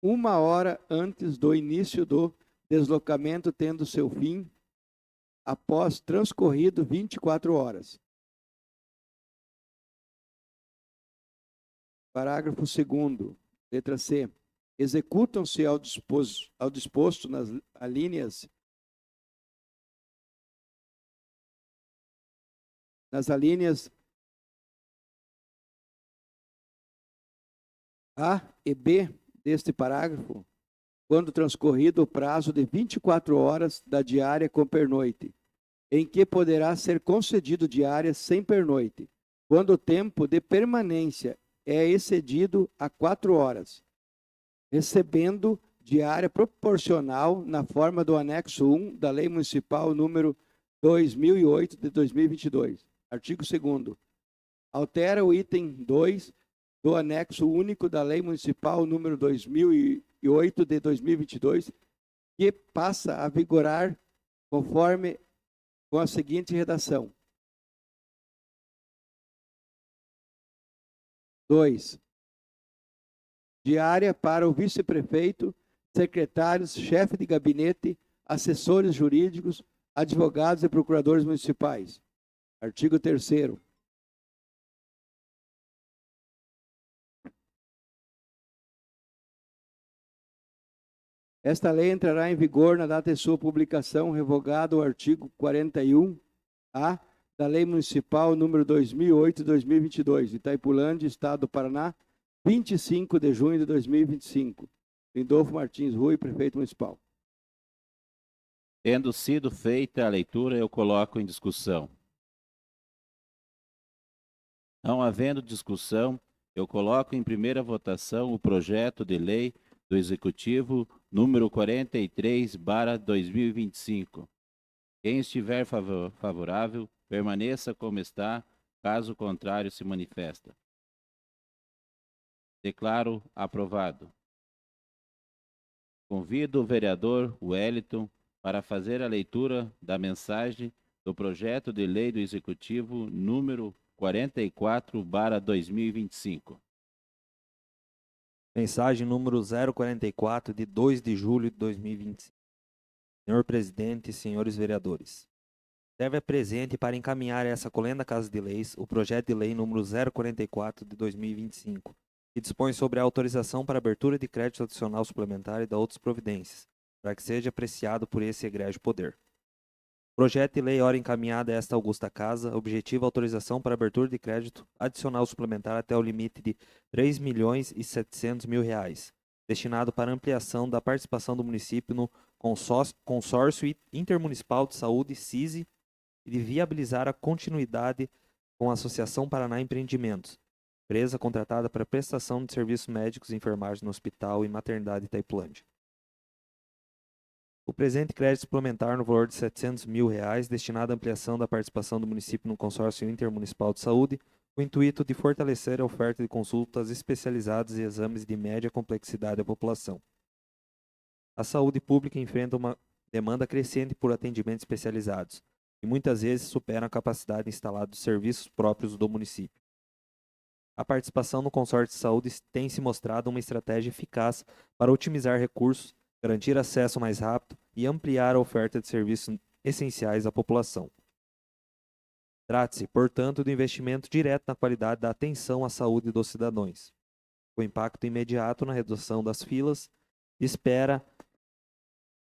1 hora antes do início do deslocamento tendo seu fim após transcorrido 24 horas. Parágrafo 2º, letra C. Executam-se ao disposto nas alíneas A e B deste parágrafo, quando transcorrido o prazo de 24 horas da diária com pernoite, em que poderá ser concedido diária sem pernoite, quando o tempo de permanência é excedido a 4 horas, recebendo diária proporcional na forma do anexo 1 da Lei Municipal número 2008 de 2022. Artigo 2º. Altera o item 2 do anexo único da Lei Municipal número 2008 de 2022, que passa a vigorar conforme com a seguinte redação. 2. Diária para o vice-prefeito, secretários, chefe de gabinete, assessores jurídicos, advogados e procuradores municipais. Artigo 3º. Esta lei entrará em vigor na data de sua publicação, revogado o artigo 41-A da Lei Municipal número 2008-2022, Itaipulândia, Estado do Paraná, 25 de junho de 2025. Lindolfo Martins Rui, prefeito municipal. Tendo sido feita a leitura, eu coloco em discussão. Não havendo discussão, eu coloco em primeira votação o projeto de lei do Executivo número 43/2025. Quem estiver favorável, permaneça como está, caso contrário se manifesta. Declaro aprovado. Convido o vereador Wellington para fazer a leitura da mensagem do projeto de lei do Executivo número 44/2025. Mensagem número 044, de 2 de julho de 2025. Senhor presidente e senhores vereadores, serve presente para encaminhar a essa colenda Casa de Leis o projeto de lei número 044 de 2025, que dispõe sobre a autorização para abertura de crédito adicional suplementar e da outras providências, para que seja apreciado por esse egrégio poder. Projeto de lei ora encaminhada a esta augusta casa, objetiva autorização para abertura de crédito adicional suplementar até o limite de R$3.700.000, destinado para ampliação da participação do município no Consórcio Intermunicipal de Saúde, CISI, e de viabilizar a continuidade com a Associação Paraná Empreendimentos, empresa contratada para prestação de serviços médicos e enfermagem no Hospital e Maternidade Itaipulândia. O presente crédito suplementar no valor de R$700.000, destinado à ampliação da participação do município no Consórcio Intermunicipal de Saúde, com o intuito de fortalecer a oferta de consultas especializadas e exames de média complexidade à população. A saúde pública enfrenta uma demanda crescente por atendimentos especializados, que muitas vezes superam a capacidade instalada dos serviços próprios do município. A participação no consórcio de saúde tem se mostrado uma estratégia eficaz para otimizar recursos, garantir acesso mais rápido e ampliar a oferta de serviços essenciais à população. Trata-se, portanto, do investimento direto na qualidade da atenção à saúde dos cidadãos, com impacto imediato na redução das filas de espera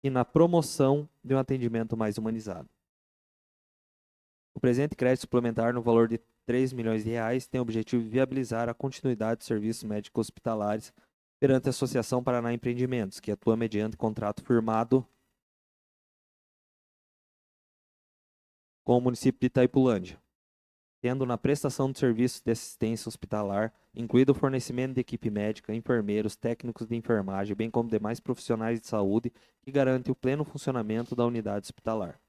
e na promoção de um atendimento mais humanizado. O presente crédito suplementar no valor de R$3 milhões tem o objetivo de viabilizar a continuidade dos serviços médicos hospitalares perante a Associação Paraná Empreendimentos, que atua mediante contrato firmado com o município de Itaipulândia, tendo na prestação de serviços de assistência hospitalar incluído o fornecimento de equipe médica, enfermeiros, técnicos de enfermagem, bem como demais profissionais de saúde que garantem o pleno funcionamento da unidade hospitalar.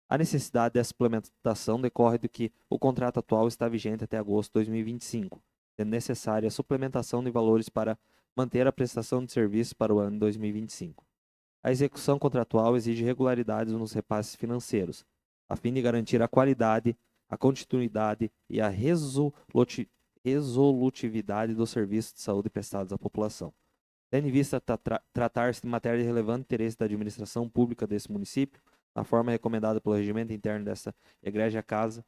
A necessidade dessa suplementação decorre do que o contrato atual está vigente até agosto de 2025, sendo necessária a suplementação de valores para manter a prestação de serviços para o ano de 2025. A execução contratual exige regularidades nos repasses financeiros, a fim de garantir a qualidade, a continuidade e a resolutividade dos serviços de saúde prestados à população. Tendo em vista tratar-se de matéria de relevante interesse da administração pública desse município, na forma recomendada pelo regimento interno dessa egrégia casa,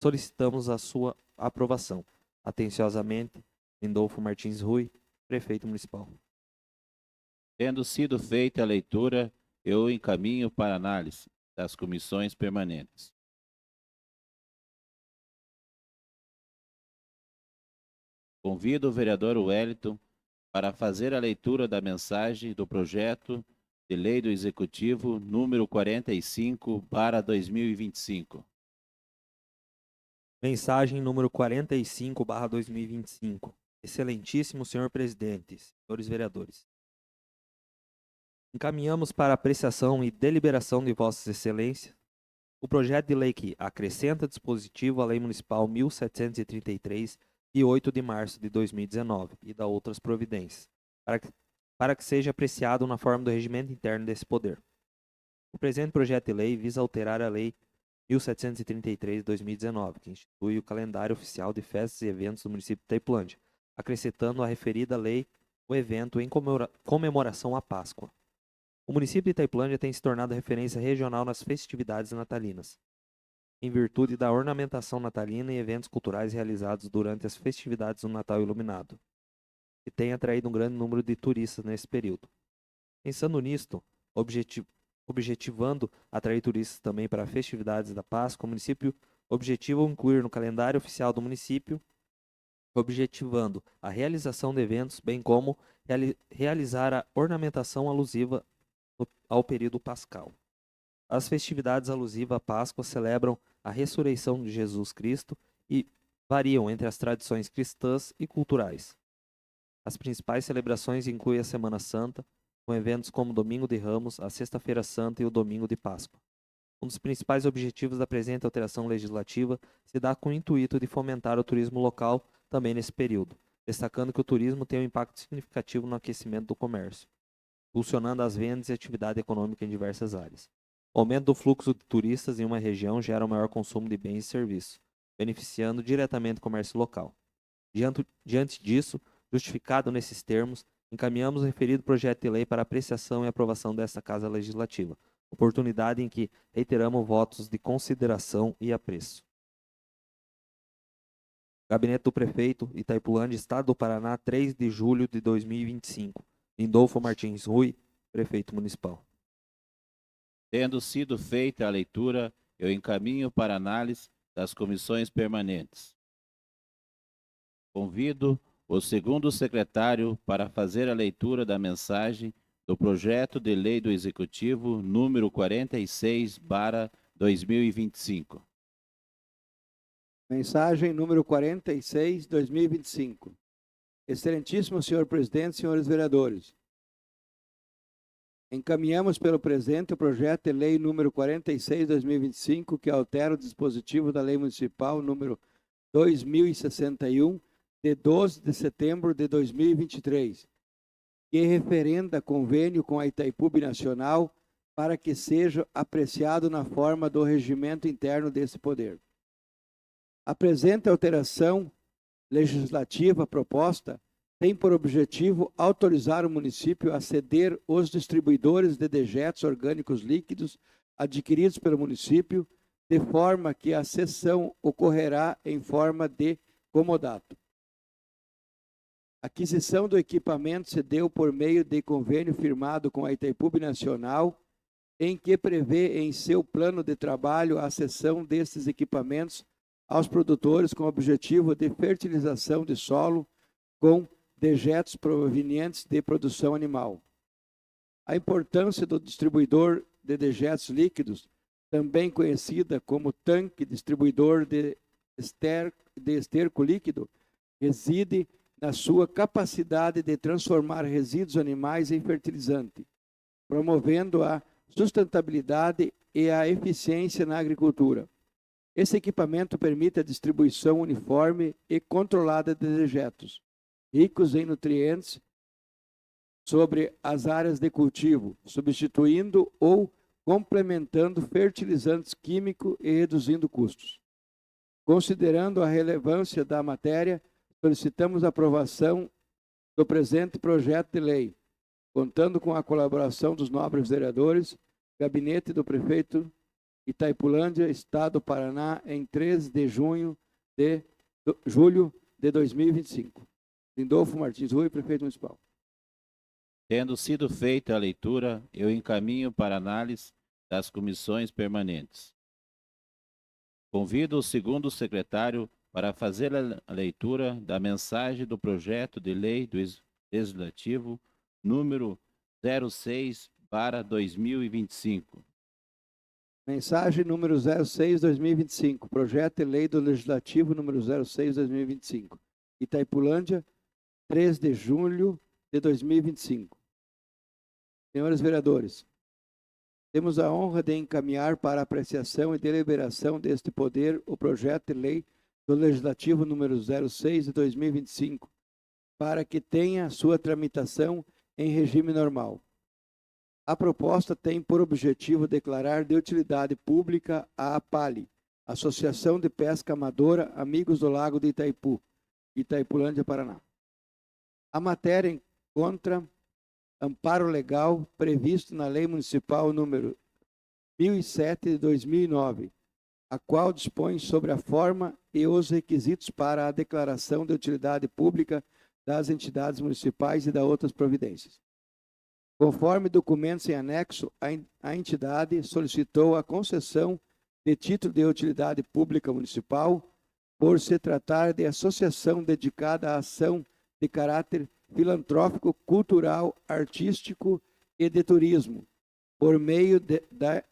solicitamos a sua aprovação. Atenciosamente, Lindolfo Martins Rui, prefeito municipal. Tendo sido feita a leitura, eu encaminho para análise das comissões permanentes. Convido o vereador Wellington para fazer a leitura da mensagem do projeto de lei do Executivo número 45/2025. Mensagem número 45/2025. Excelentíssimo senhor presidente, senhores vereadores. Encaminhamos para apreciação e deliberação de vossas excelências o projeto de lei que acrescenta dispositivo à Lei Municipal 1733, de 8 de março de 2019, e da outras providências, para que seja apreciado na forma do regimento interno desse poder. O presente projeto de lei visa alterar a Lei 1733 de 2019, que institui o calendário oficial de festas e eventos do município de Itaipulândia, acrescentando à referida lei o evento em comemoração à Páscoa. O município de Itaipulândia tem se tornado referência regional nas festividades natalinas, em virtude da ornamentação natalina e eventos culturais realizados durante as festividades do Natal Iluminado, que tem atraído um grande número de turistas nesse período. Pensando nisto, objetivando atrair turistas também para festividades da Páscoa, o município objetiva incluir no calendário oficial do município, objetivando a realização de eventos, bem como realizar a ornamentação alusiva ao período pascal. As festividades alusivas à Páscoa celebram a ressurreição de Jesus Cristo e variam entre as tradições cristãs e culturais. As principais celebrações incluem a Semana Santa, com eventos como o Domingo de Ramos, a Sexta-feira Santa e o Domingo de Páscoa. Um dos principais objetivos da presente alteração legislativa se dá com o intuito de fomentar o turismo local também nesse período, destacando que o turismo tem um impacto significativo no aquecimento do comércio, impulsionando as vendas e atividade econômica em diversas áreas. O aumento do fluxo de turistas em uma região gera um maior consumo de bens e serviços, beneficiando diretamente o comércio local. Diante disso, justificado nesses termos, encaminhamos o referido projeto de lei para apreciação e aprovação desta Casa Legislativa, oportunidade em que reiteramos votos de consideração e apreço. Gabinete do Prefeito, Itaipulândia, Estado do Paraná, 3 de julho de 2025. Lindolfo Martins Rui, Prefeito Municipal. Tendo sido feita a leitura, eu encaminho para análise das comissões permanentes. Convido o segundo secretário para fazer a leitura da mensagem do projeto de lei do Executivo número 46/2025. Mensagem número 46, 2025. Excelentíssimo senhor presidente, senhores vereadores. Encaminhamos pelo presente o projeto de lei número 46, 2025, que altera o dispositivo da Lei Municipal número 2061, de 12 de setembro de 2023, que referenda convênio com a Itaipu Binacional para que seja apreciado na forma do regimento interno desse poder. A presente alteração legislativa proposta tem por objetivo autorizar o município a ceder os distribuidores de dejetos orgânicos líquidos adquiridos pelo município, de forma que a cessão ocorrerá em forma de comodato. A aquisição do equipamento se deu por meio de convênio firmado com a Itaipu Binacional, em que prevê em seu plano de trabalho a cessão destes equipamentos aos produtores com o objetivo de fertilização de solo com dejetos provenientes de produção animal. A importância do distribuidor de dejetos líquidos, também conhecida como tanque distribuidor de esterco líquido, reside na sua capacidade de transformar resíduos animais em fertilizante, promovendo a sustentabilidade e a eficiência na agricultura. Esse equipamento permite a distribuição uniforme e controlada de dejetos, ricos em nutrientes, sobre as áreas de cultivo, substituindo ou complementando fertilizantes químicos e reduzindo custos. Considerando a relevância da matéria, solicitamos a aprovação do presente projeto de lei, contando com a colaboração dos nobres vereadores, gabinete do prefeito Itaipulândia, Estado do Paraná, em 13 de julho de 2025. Lindolfo Martins Rui, prefeito municipal. Tendo sido feita a leitura, eu encaminho para análise das comissões permanentes. Convido o segundo secretário para fazer a leitura da mensagem do projeto de lei do Legislativo número 06/2025. Mensagem número 06/2025. Projeto de lei do Legislativo número 06/2025. Itaipulândia, 3 de julho de 2025. Senhores vereadores, temos a honra de encaminhar para apreciação e deliberação deste poder o projeto de lei do Legislativo número 06 de 2025, para que tenha sua tramitação em regime normal. A proposta tem por objetivo declarar de utilidade pública a APALI, Associação de Pesca Amadora Amigos do Lago de Itaipu, Itaipulândia, Paraná. A matéria encontra amparo legal previsto na Lei Municipal número 1007 de 2009, a qual dispõe sobre a forma e os requisitos para a declaração de utilidade pública das entidades municipais e das outras providências. Conforme documentos em anexo, a entidade solicitou a concessão de título de utilidade pública municipal por se tratar de associação dedicada à ação de caráter filantrópico, cultural, artístico e de turismo, por meio da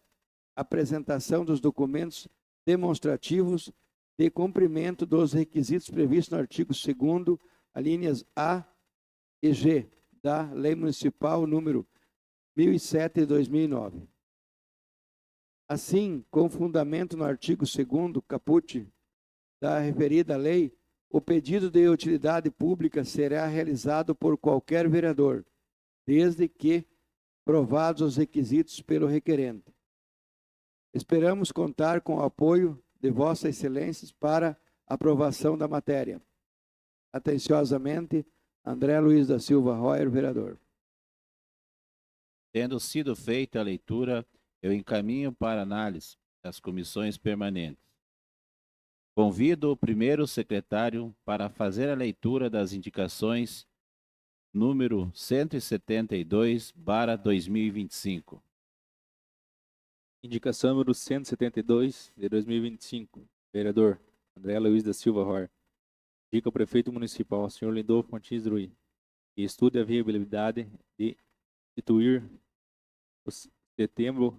apresentação dos documentos demonstrativos de cumprimento dos requisitos previstos no artigo 2º, alíneas A e G, da Lei Municipal número 1007 de 2009. Assim, com fundamento no artigo 2º, caput da referida lei, o pedido de utilidade pública será realizado por qualquer vereador, desde que provados os requisitos pelo requerente. Esperamos contar com o apoio de Vossas Excelências para aprovação da matéria. Atenciosamente, André Luiz da Silva Royer, vereador. Tendo sido feita a leitura, eu encaminho para análise das comissões permanentes. Convido o primeiro secretário para fazer a leitura das indicações número 172/2025. Indicação número 172 de 2025. Vereador André Luiz da Silva Royer. Indica o prefeito municipal, senhor Lindolfo Martins Rui, que estude a viabilidade de instituir o Setembro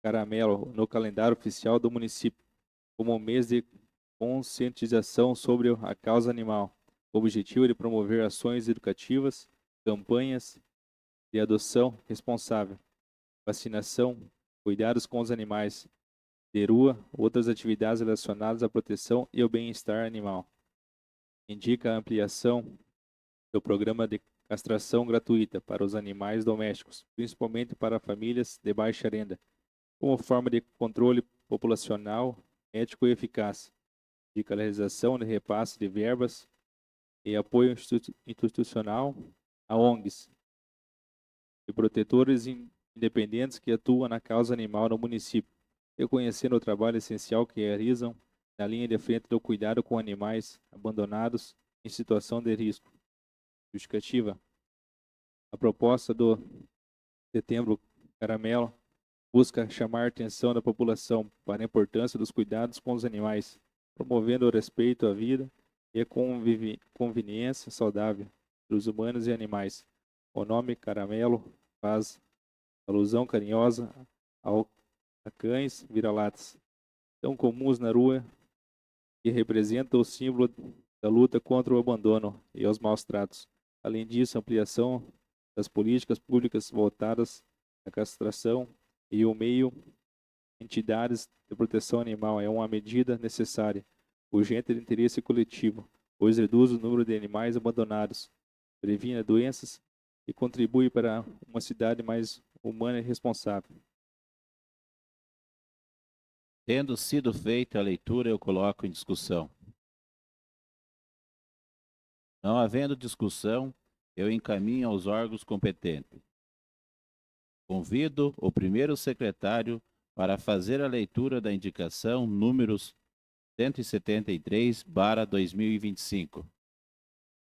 Caramelo no calendário oficial do município como mês de conscientização sobre a causa animal. O objetivo é de promover ações educativas, campanhas de adoção responsável, vacinação, cuidados com os animais de rua, outras atividades relacionadas à proteção e ao bem-estar animal. Indica a ampliação do programa de castração gratuita para os animais domésticos, principalmente para famílias de baixa renda, como forma de controle populacional ético e eficaz. Indica a realização de repasse de verbas e apoio institucional a ONGs e protetores independentes que atuam na causa animal no município, reconhecendo o trabalho essencial que realizam na linha de frente do cuidado com animais abandonados em situação de risco. Justificativa. A proposta do Setembro Caramelo busca chamar a atenção da população para a importância dos cuidados com os animais, promovendo o respeito à vida e a conveniência saudável dos humanos e animais. O nome Caramelo faz alusão carinhosa a cães vira-latas, tão comuns na rua, que representam o símbolo da luta contra o abandono e os maus tratos. Além disso, a ampliação das políticas públicas voltadas à castração e o meio entidades de proteção animal é uma medida necessária, urgente de interesse coletivo, pois reduz o número de animais abandonados, previne doenças e contribui para uma cidade mais humana e responsável. Tendo sido feita a leitura, eu coloco em discussão. Não havendo discussão, eu encaminho aos órgãos competentes. Convido o primeiro secretário para fazer a leitura da indicação números 173/2025.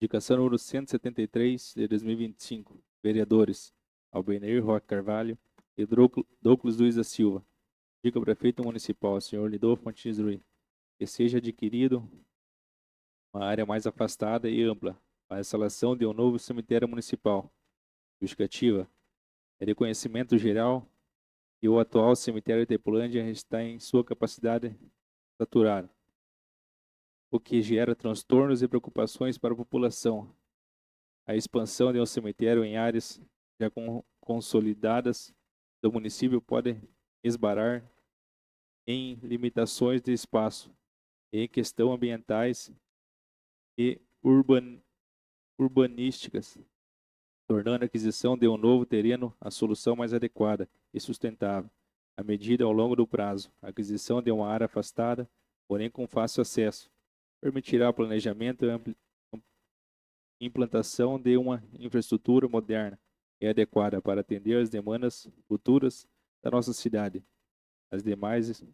Indicação número 173 de 2025. Vereadores Albenir Roque Carvalho e Douglas Luiz da Silva. Dica ao prefeito municipal, senhor Lidolfo Martins Rui, que seja adquirido uma área mais afastada e ampla para a instalação de um novo cemitério municipal. Justificativa. É de conhecimento geral que o atual cemitério de Itaipulândia está em sua capacidade saturada, o que gera transtornos e preocupações para a população. A expansão de um cemitério em áreas já consolidadas do município pode esbarrar em limitações de espaço, em questões ambientais e urbanísticas, tornando a aquisição de um novo terreno a solução mais adequada e sustentável. À medida ao longo do prazo, a aquisição de uma área afastada, porém com fácil acesso, permitirá o planejamento e implantação de uma infraestrutura moderna e adequada para atender às demandas futuras da nossa cidade. As demais,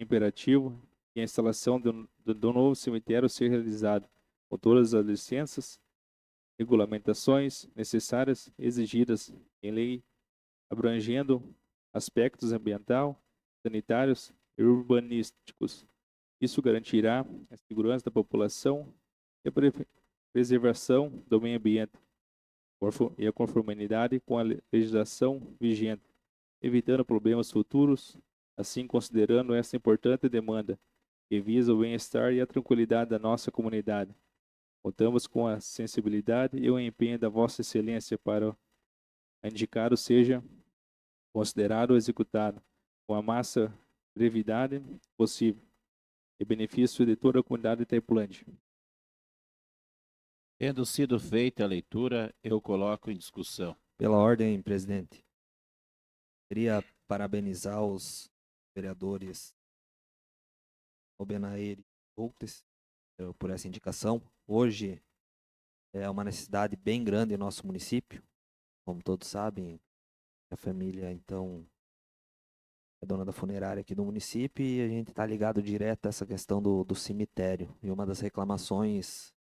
imperativo que a instalação do novo cemitério seja realizada com todas as licenças, regulamentações necessárias exigidas em lei, abrangendo aspectos ambiental, sanitários e urbanísticos. Isso garantirá a segurança da população e a preservação do meio ambiente e a conformidade com a legislação vigente, evitando problemas futuros, assim considerando essa importante demanda que visa o bem-estar e a tranquilidade da nossa comunidade. Contamos com a sensibilidade e o empenho da Vossa Excelência para indicado seja considerado e executado com a máxima brevidade possível, em benefício de toda a comunidade de Itaipulândia. Tendo sido feita a leitura, eu coloco em discussão. Pela ordem, presidente. Queria parabenizar os vereadores Albenaer e Douglas por essa indicação. Hoje é uma necessidade bem grande em nosso município. Como todos sabem, a família, então, é dona da funerária aqui do município e a gente está ligado direto a essa questão do cemitério. E uma das reclamações,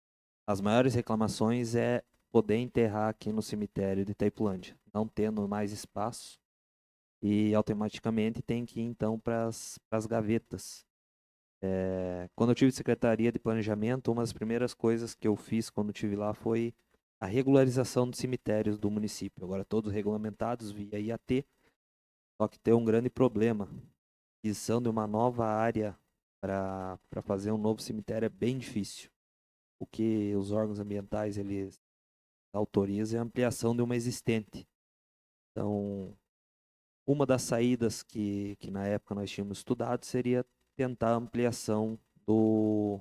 as maiores reclamações é poder enterrar aqui no cemitério de Itaipulândia, não tendo mais espaço e automaticamente tem que ir então para as gavetas. Quando eu tive secretaria de planejamento, uma das primeiras coisas que eu fiz quando estive lá foi a regularização dos cemitérios do município. Agora todos regulamentados via IAT, só que tem um grande problema. A aquisição de uma nova área para fazer um novo cemitério é bem difícil. O que os órgãos ambientais eles autorizam é a ampliação de uma existente. Então, uma das saídas que na época nós tínhamos estudado seria tentar a ampliação do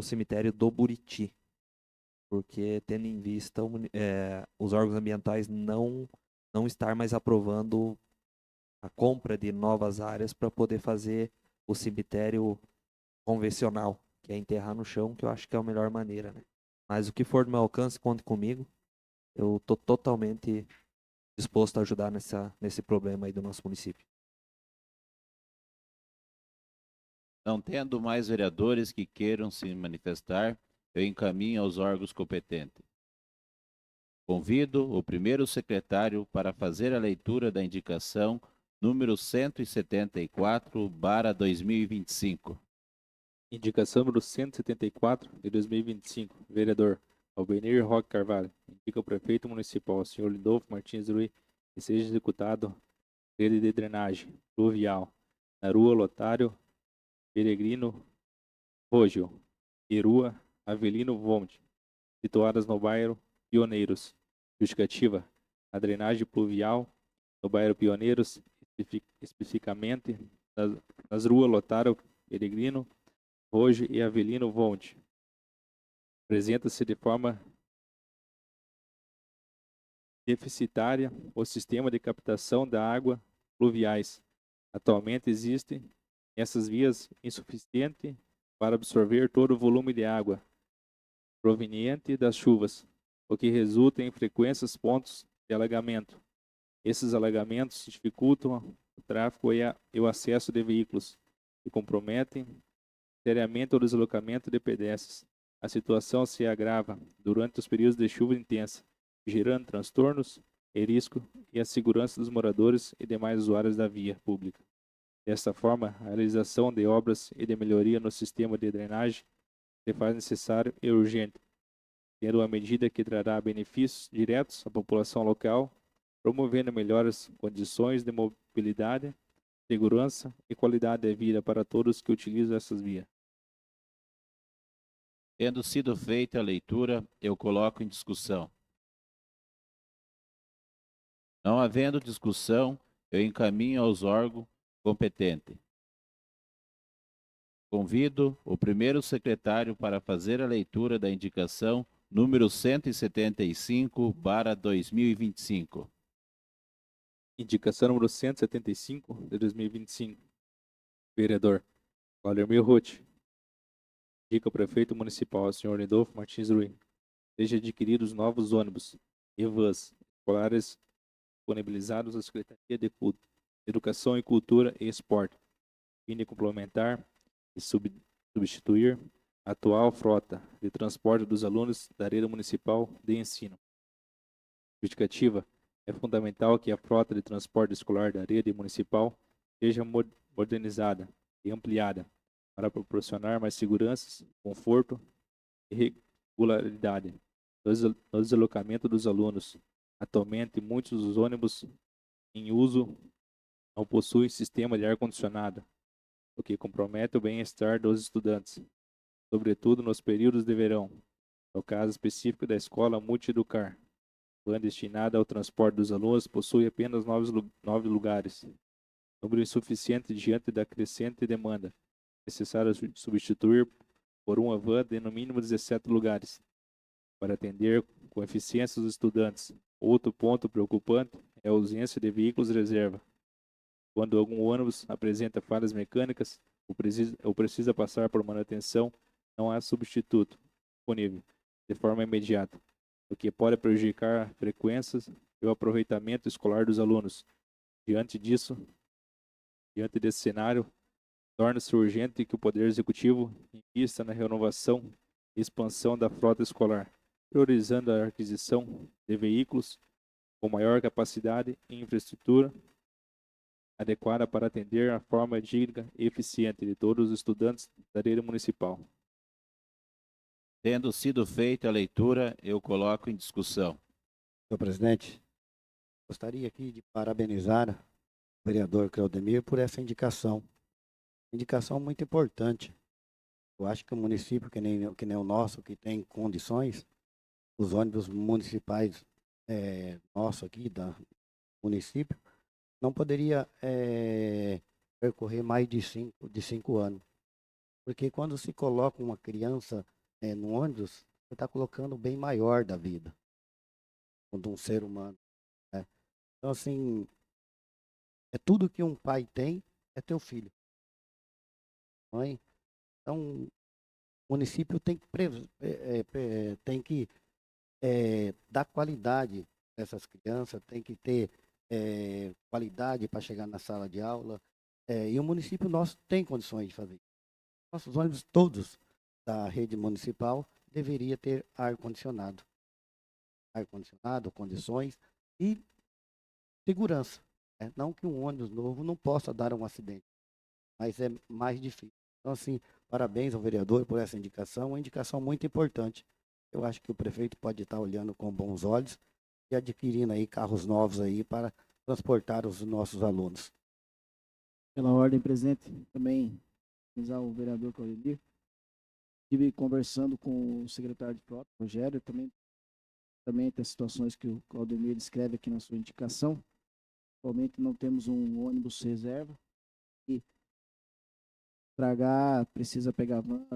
cemitério do Buriti, porque tendo em vista os órgãos ambientais não estar mais aprovando a compra de novas áreas para poder fazer o cemitério convencional, que é enterrar no chão, que eu acho que é a melhor maneira, né? Mas o que for do meu alcance, conte comigo. Eu estou totalmente disposto a ajudar nesse problema aí do nosso município. Não tendo mais vereadores que queiram se manifestar, eu encaminho aos órgãos competentes. Convido o primeiro secretário para fazer a leitura da indicação número 174/2025. Indicação número 174 de 2025. Vereador Albenir Roque Carvalho. Indica o prefeito municipal, senhor Lidolfo Martins Rui, que seja executado rede de drenagem pluvial na rua Lotário Peregrino Rogel e rua Avelino Vonte, situadas no bairro Pioneiros. Justificativa: a drenagem pluvial no bairro Pioneiros, especificamente nas ruas Lotário Peregrino Rogel e Avelino Vonte, apresenta-se de forma deficitária o sistema de captação da água pluviais. Atualmente existem essas vias insuficientes para absorver todo o volume de água proveniente das chuvas, o que resulta em frequentes pontos de alagamento. Esses alagamentos dificultam o tráfego e o acesso de veículos e comprometem seriamente o deslocamento de pedestres. A situação se agrava durante os períodos de chuva intensa, gerando transtornos e risco e a segurança dos moradores e demais usuários da via pública. Desta forma, a realização de obras e de melhoria no sistema de drenagem se faz necessário e urgente, sendo uma medida que trará benefícios diretos à população local, promovendo melhores condições de mobilidade, segurança e qualidade de vida para todos que utilizam essas vias. Tendo sido feita a leitura, eu coloco em discussão. Não havendo discussão, eu encaminho aos órgãos competentes. Convido o primeiro secretário para fazer a leitura da indicação número 175/2025. Indicação número 175 de 2025. Vereador Valdemir Ruth. Indica o prefeito municipal, senhor Lindolfo Martins Rui. Seja adquiridos novos ônibus e vans escolares disponibilizados à Secretaria de Educação e Cultura e Esporte, a fim de complementar e substituir a atual frota de transporte dos alunos da rede municipal de ensino. Justificativa: é fundamental que a frota de transporte escolar da rede municipal seja modernizada e ampliada para proporcionar mais segurança, conforto e regularidade no deslocamento dos alunos. Atualmente, muitos dos ônibus em uso não possuem sistema de ar-condicionado, o que compromete o bem-estar dos estudantes, sobretudo nos períodos de verão. No caso específico da escola Multieducar, van destinada ao transporte dos alunos possui apenas 9 lugares, número insuficiente diante da crescente demanda. Necessário substituir por uma van de no mínimo 17 lugares, para atender com eficiência os estudantes. Outro ponto preocupante é a ausência de veículos reserva. Quando algum ônibus apresenta falhas mecânicas ou precisa passar por manutenção, não há substituto disponível de forma imediata, o que pode prejudicar frequências e o aproveitamento escolar dos alunos. Diante desse cenário, torna-se urgente que o Poder Executivo invista na renovação e expansão da frota escolar, priorizando a aquisição de veículos com maior capacidade e infraestrutura adequada para atender a forma digna e eficiente de todos os estudantes da rede municipal. Tendo sido feita a leitura, eu coloco em discussão. Senhor presidente, gostaria aqui de parabenizar o vereador Claudemir por essa indicação. Indicação muito importante. Eu acho que o município, que nem o nosso, que tem condições, os ônibus municipais nosso aqui, da município, não poderia percorrer mais de 5 anos. Porque quando se coloca uma criança no ônibus, você está colocando o bem maior da vida de um ser humano. Né? Então, assim, é tudo que um pai tem, é teu filho. Mãe. Então, o município tem que dar qualidade a essas crianças, tem que ter qualidade para chegar na sala de aula. E o município nosso tem condições de fazer. Nossos ônibus todos da rede municipal deveria ter ar-condicionado. Ar-condicionado, condições e segurança. Né? Não que um ônibus novo não possa dar um acidente, mas é mais difícil. Então, assim, parabéns ao vereador por essa indicação, uma indicação muito importante. Eu acho que o prefeito pode estar olhando com bons olhos e adquirindo aí carros novos aí para transportar os nossos alunos. Pela ordem, presidente, também avisar o vereador Claudemir. Estive conversando com o secretário de frota, Rogério, também tem situações que o Claudemir descreve aqui na sua indicação. Atualmente não temos um ônibus reserva e tragar precisa pegar van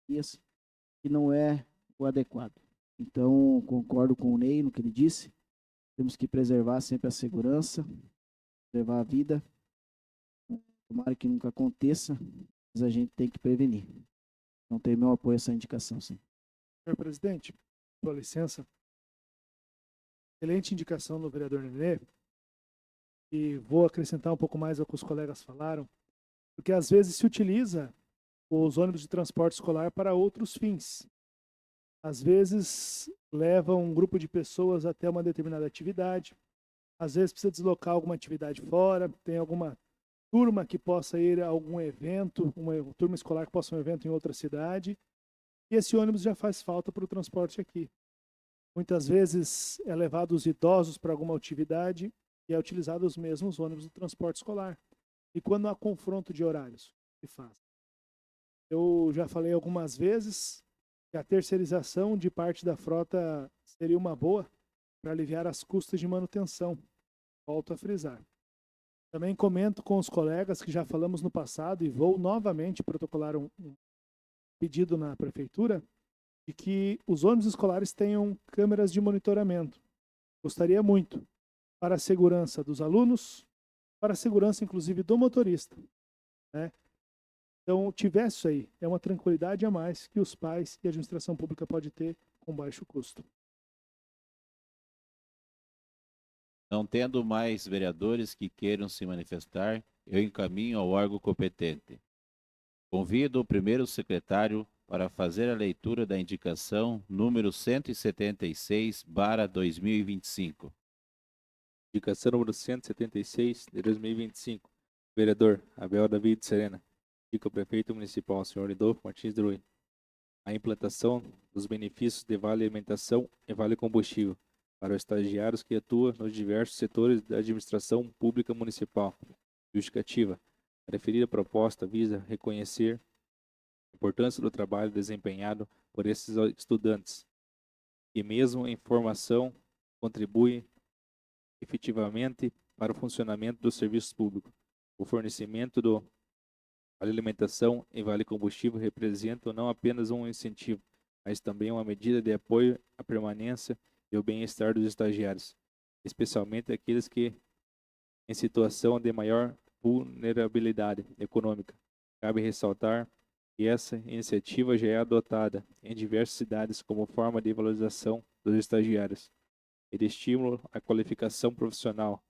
dias e não é o adequado. Então, concordo com o Ney no que ele disse. Temos que preservar sempre a segurança, preservar a vida. Tomara que nunca aconteça, mas a gente tem que prevenir. Não tem meu apoio a essa indicação, sim. Senhor presidente, sua licença. Excelente indicação do vereador Nenê. E vou acrescentar um pouco mais ao que os colegas falaram, porque às vezes se utiliza os ônibus de transporte escolar para outros fins. Às vezes leva um grupo de pessoas até uma determinada atividade, às vezes precisa deslocar alguma atividade fora, tem alguma turma que possa ir a algum evento, uma turma escolar que possa ir a um evento em outra cidade, e esse ônibus já faz falta para o transporte aqui. Muitas vezes é levado os idosos para alguma atividade e é utilizado os mesmos ônibus do transporte escolar. E quando há confronto de horários, o que faz? Eu já falei algumas vezes que a terceirização de parte da frota seria uma boa para aliviar as custas de manutenção. Volto a frisar. Também comento com os colegas que já falamos no passado e vou novamente protocolar um pedido na prefeitura de que os ônibus escolares tenham câmeras de monitoramento. Gostaria muito para a segurança dos alunos, para a segurança inclusive do motorista, né? Então, tivesse isso aí, é uma tranquilidade a mais que os pais e a administração pública pode ter com baixo custo. Não tendo mais vereadores que queiram se manifestar, eu encaminho ao órgão competente. Convido o primeiro secretário para fazer a leitura da indicação número 176/2025. Indicação número 176 de 2025. Vereador Abel David Serena. Indica o prefeito municipal, senhor Lidolfo Martins Drui. A implantação dos benefícios de vale alimentação e vale combustível para os estagiários que atuam nos diversos setores da administração pública municipal. Justificativa. A referida proposta visa reconhecer a importância do trabalho desempenhado por esses estudantes, que mesmo em formação contribuem efetivamente para o funcionamento dos serviços públicos. O fornecimento do vale alimentação e vale combustível representam não apenas um incentivo, mas também uma medida de apoio à permanência e ao bem-estar dos estagiários, especialmente aqueles que em situação de maior vulnerabilidade econômica. Cabe ressaltar que essa iniciativa já é adotada em diversas cidades como forma de valorização dos estagiários e de estímulo à qualificação profissional.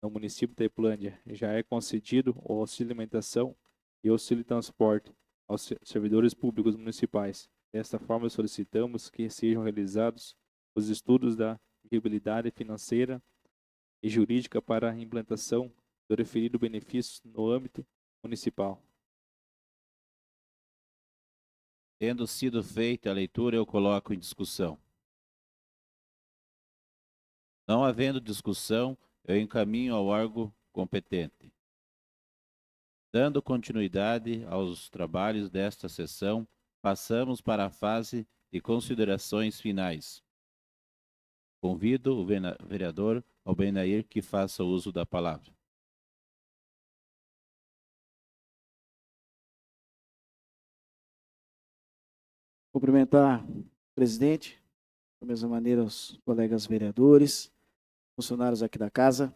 No município de Itaipulândia já é concedido o auxílio alimentação e auxílio transporte aos servidores públicos municipais. Desta forma, solicitamos que sejam realizados os estudos da viabilidade financeira e jurídica para a implantação do referido benefício no âmbito municipal. Tendo sido feita a leitura, eu coloco em discussão. Não havendo discussão, eu encaminho ao órgão competente. Dando continuidade aos trabalhos desta sessão, passamos para a fase de considerações finais. Convido o vereador Albenair que faça uso da palavra. Cumprimentar o presidente, da mesma maneira os colegas vereadores, funcionários aqui da casa,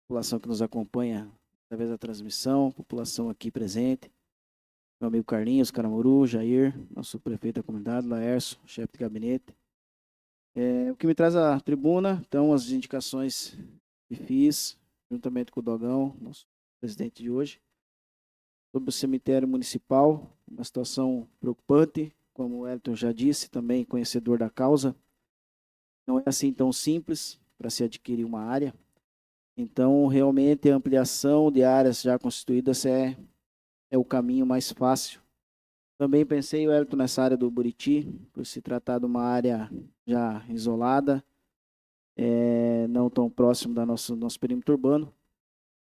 população que nos acompanha através da transmissão, população aqui presente, meu amigo Carlinhos, Caramuru, Jair, nosso prefeito da comunidade, Laércio, chefe de gabinete. O que me traz à tribuna, então, as indicações que fiz, juntamente com o Dogão, nosso presidente de hoje, sobre o cemitério municipal, uma situação preocupante, como o Elton já disse, também conhecedor da causa. Não é assim tão simples para se adquirir uma área. Então, realmente, a ampliação de áreas já constituídas é o caminho mais fácil. Também pensei, Elton, nessa área do Buriti, por se tratar de uma área já isolada, não tão próximo do nosso perímetro urbano,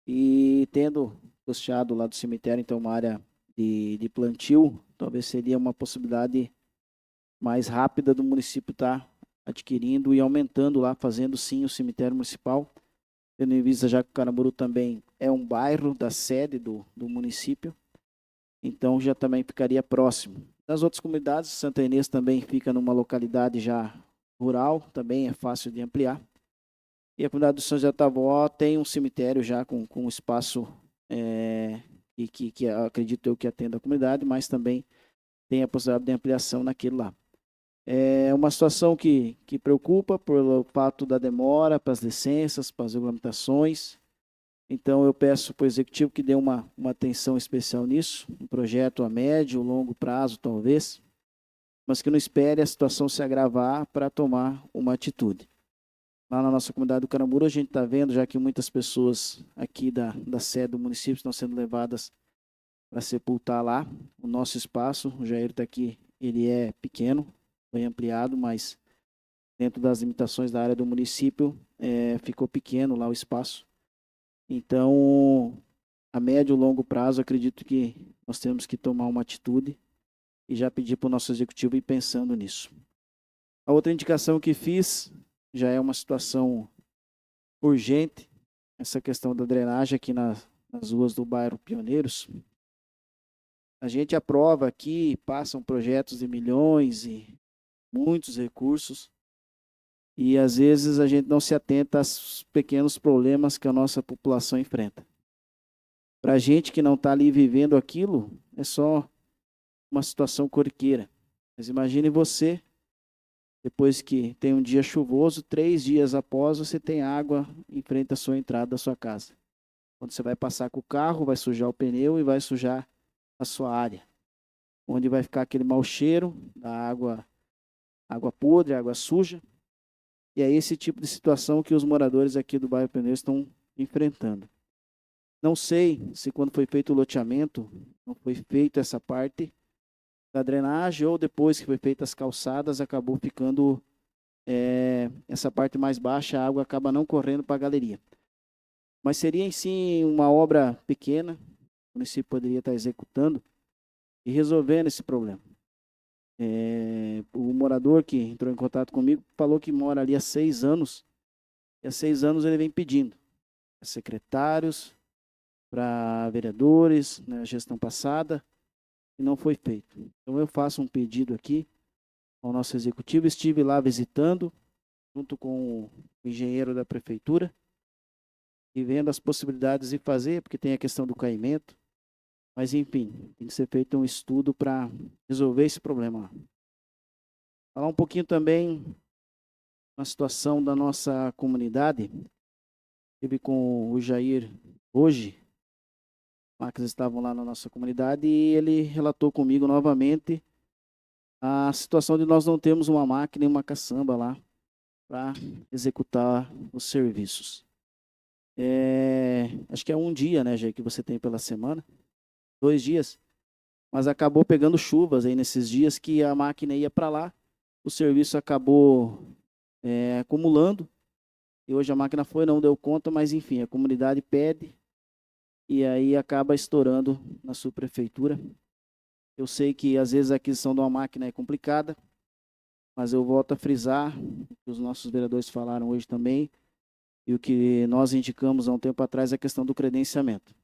e tendo custeado lá do cemitério, então, uma área de plantio, talvez seria uma possibilidade mais rápida do município estar adquirindo e aumentando lá, fazendo sim o cemitério municipal, tendo em vista já que o Caramuru também é um bairro da sede do município, então já também ficaria próximo. Das outras comunidades, Santa Inês também fica numa localidade já rural, também é fácil de ampliar. E a comunidade do São José da Tavó tem um cemitério já com um espaço que acredito eu que atenda a comunidade, mas também tem a possibilidade de ampliação naquele lá. É uma situação que preocupa pelo fato da demora para as licenças, para as regulamentações. Então, eu peço para o Executivo que dê uma atenção especial nisso, um projeto a médio, longo prazo, talvez, mas que não espere a situação se agravar para tomar uma atitude. Lá na nossa comunidade do Caramuru, a gente está vendo, já que muitas pessoas aqui da sede do município estão sendo levadas para sepultar lá o nosso espaço. O Jair está aqui, ele é pequeno, foi ampliado, mas dentro das limitações da área do município, ficou pequeno lá o espaço. Então, a médio e longo prazo, acredito que nós temos que tomar uma atitude e já pedir para o nosso executivo ir pensando nisso. A outra indicação que fiz já é uma situação urgente, essa questão da drenagem aqui nas ruas do bairro Pioneiros. A gente aprova aqui, passam projetos de milhões e muitos recursos, e às vezes a gente não se atenta aos pequenos problemas que a nossa população enfrenta. Para a gente que não está ali vivendo aquilo, é só uma situação corriqueira. Mas imagine você, depois que tem um dia chuvoso, 3 dias após, você tem água em frente à sua entrada da sua casa. Quando você vai passar com o carro, vai sujar o pneu e vai sujar a sua área, onde vai ficar aquele mau cheiro da água podre, água suja. E é esse tipo de situação que os moradores aqui do bairro Pioneiros estão enfrentando. Não sei se quando foi feito o loteamento, não foi feita essa parte da drenagem, ou depois que foi feitas as calçadas, acabou ficando essa parte mais baixa, a água acaba não correndo para a galeria. Mas seria em si uma obra pequena, o município poderia estar executando e resolvendo esse problema. O morador que entrou em contato comigo falou que mora ali há 6 anos, e há 6 anos ele vem pedindo para secretários, para vereadores, na gestão passada, e não foi feito. Então eu faço um pedido aqui ao nosso executivo, estive lá visitando, junto com o engenheiro da prefeitura, e vendo as possibilidades de fazer, porque tem a questão do caimento, mas enfim, tem que ser feito um estudo para resolver esse problema. Falar um pouquinho também na situação da nossa comunidade. Estive com o Jair hoje, que estavam lá na nossa comunidade, e ele relatou comigo novamente a situação de nós não termos uma máquina e uma caçamba lá para executar os serviços. Acho que é um dia, né, Jair, que você tem pela semana, 2 dias, mas acabou pegando chuvas aí nesses dias que a máquina ia para lá, o serviço acabou acumulando, e hoje a máquina não deu conta, mas enfim, a comunidade pede, e aí acaba estourando na subprefeitura. Eu sei que às vezes a aquisição de uma máquina é complicada, mas eu volto a frisar o que os nossos vereadores falaram hoje também, e o que nós indicamos há um tempo atrás, é a questão do credenciamento.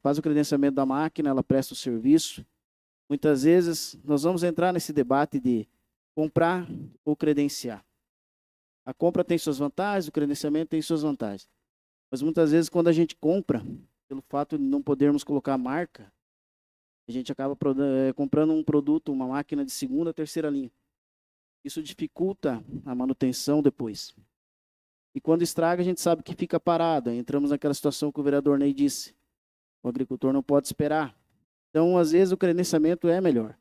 Faz o credenciamento da máquina, ela presta o serviço. Muitas vezes nós vamos entrar nesse debate de comprar ou credenciar. A compra tem suas vantagens, o credenciamento tem suas vantagens. Mas muitas vezes quando a gente compra, pelo fato de não podermos colocar marca, a gente acaba comprando um produto, uma máquina de 2ª, 3ª linha. Isso dificulta a manutenção depois. E quando estraga, a gente sabe que fica parado. Aí entramos naquela situação que o vereador Ney disse. O agricultor não pode esperar. Então, às vezes, o credenciamento é melhor.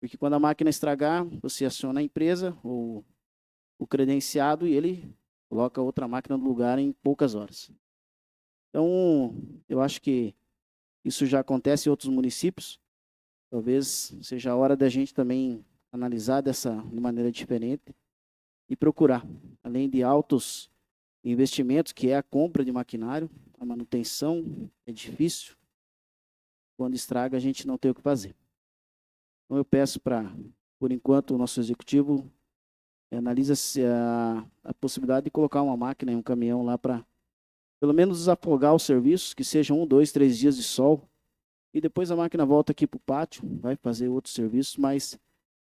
Porque quando a máquina estragar, você aciona a empresa, ou o credenciado, e ele coloca outra máquina no lugar em poucas horas. Então, eu acho que isso já acontece em outros municípios. Talvez seja a hora da gente também analisar de maneira diferente e procurar, além de altos investimentos, que é a compra de maquinário, a manutenção é difícil. Quando estraga, a gente não tem o que fazer. Então eu peço por enquanto, o nosso executivo analisa a possibilidade de colocar uma máquina em um caminhão lá para, pelo menos, desafogar os serviços, que sejam 1, 2, 3 dias de sol, e depois a máquina volta aqui para o pátio, vai fazer outros serviços, mas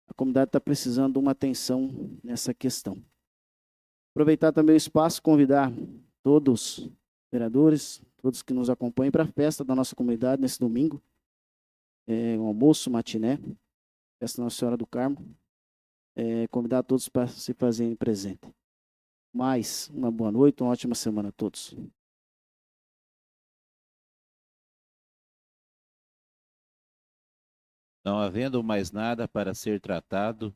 a comunidade está precisando de uma atenção nessa questão. Aproveitar também o espaço, convidar todos os vereadores, todos que nos acompanhem para a festa da nossa comunidade nesse domingo, um almoço, matiné. Festa Nossa Senhora do Carmo. Convidar todos para se fazerem presente. Mais uma boa noite, uma ótima semana a todos. Não havendo mais nada para ser tratado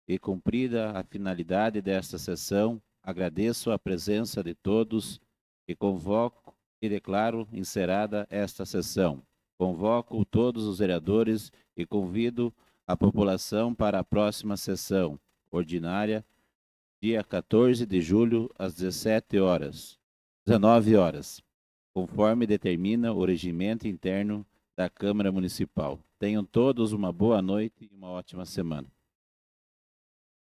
e cumprida a finalidade desta sessão, agradeço a presença de todos e convoco e declaro encerrada esta sessão. Convoco todos os vereadores e convido a população para a próxima sessão ordinária, dia 14 de julho, às 19 horas, conforme determina o regimento interno da Câmara Municipal. Tenham todos uma boa noite e uma ótima semana.